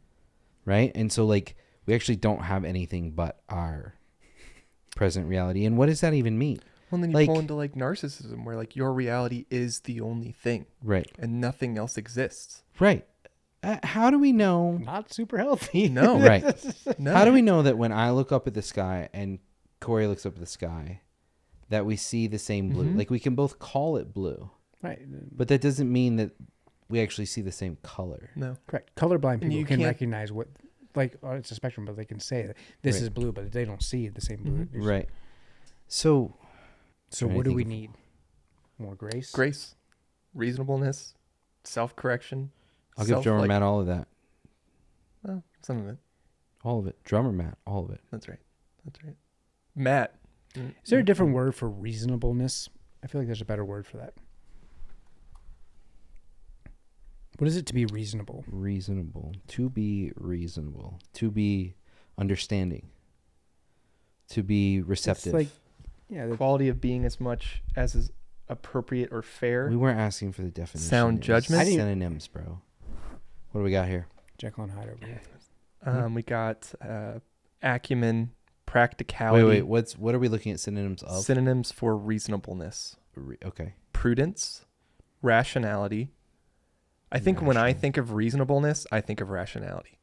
Right? And so like, we actually don't have anything but our present reality. And what does that even mean? Well, then you like, pull into like narcissism where like your reality is the only thing. Right. And nothing else exists. Right. How do we know? Not super healthy. No. Right. No. How do we know that when I look up at the sky and Cory looks up at the sky, that we see the same blue? Like we can both call it blue. Right. But that doesn't mean that we actually see the same color. No. Correct. Colorblind people You can can't- recognize what, like, it's a spectrum, but they can say that this Right. is blue, but they don't see the same blue. Right. So trying to what do think we of- need? More grace? Grace, reasonableness, self-correction. I'll give drummer Matt all of that. Well, some of it. All of it. Drummer Matt, all of it. That's right. That's right. Matt. Is there a different word for reasonableness? I feel like there's a better word for that. What is it to be reasonable? Reasonable. To be reasonable. To be understanding. To be receptive. It's like, yeah, The quality of being as much as is appropriate or fair. we weren't asking for the definition. Sound It was judgment? Synonyms, bro. What do we got here? Jekyll and Hyde over here. We got acumen, practicality. Wait. What are we looking at synonyms of? Synonyms for reasonableness. Okay. Prudence, rationality. I think when I Rational. think of reasonableness, I think of rationality.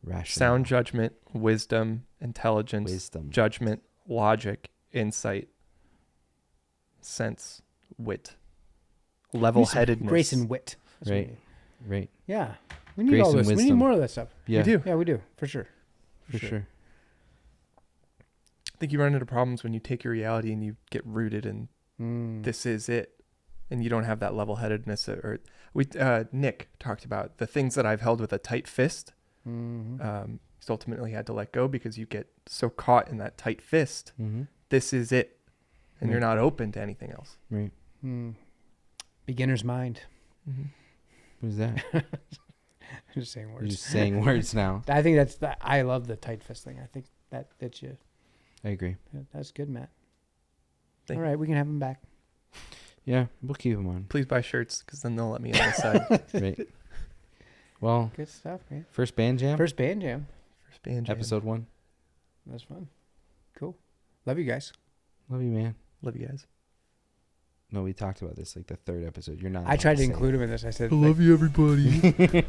Rational. Sound judgment, wisdom, intelligence, Wisdom. judgment, logic, insight, sense, wit, level-headedness. Grace and wit. That's what we Right. need. Right. Yeah. We need Grace all and this. We need wisdom. more of that stuff. Yeah. We do. Yeah, we do. For sure. For sure. I think you run into problems when you take your reality and you get rooted in Mm. this is it, and you don't have that level-headedness. Or Nick talked about the things that I've held with a tight fist. Mhm. He's ultimately had to let go because you get so caught in that tight fist. Mm-hmm. This is it, and you're Right. not open to anything else. Right. Mm. Beginner's mind. What is that? I'm just saying You're words. just saying words now. I think that's that. I love the tight fist thing. I think that fits you. I agree. That's good, Matt. Thank All right, we can have him back. Yeah, we'll keep them on. Please buy shirts because then they'll let me on the side. Right. Well, Good stuff, man. first Bandjam, First Bandjam. First band jam. episode 1. That's fun. Cool. Love you guys. Love you, man. Love you guys. No, we talked about this like the 3rd episode. You're not. I allowed tried to say include him in this. I said, you, everybody.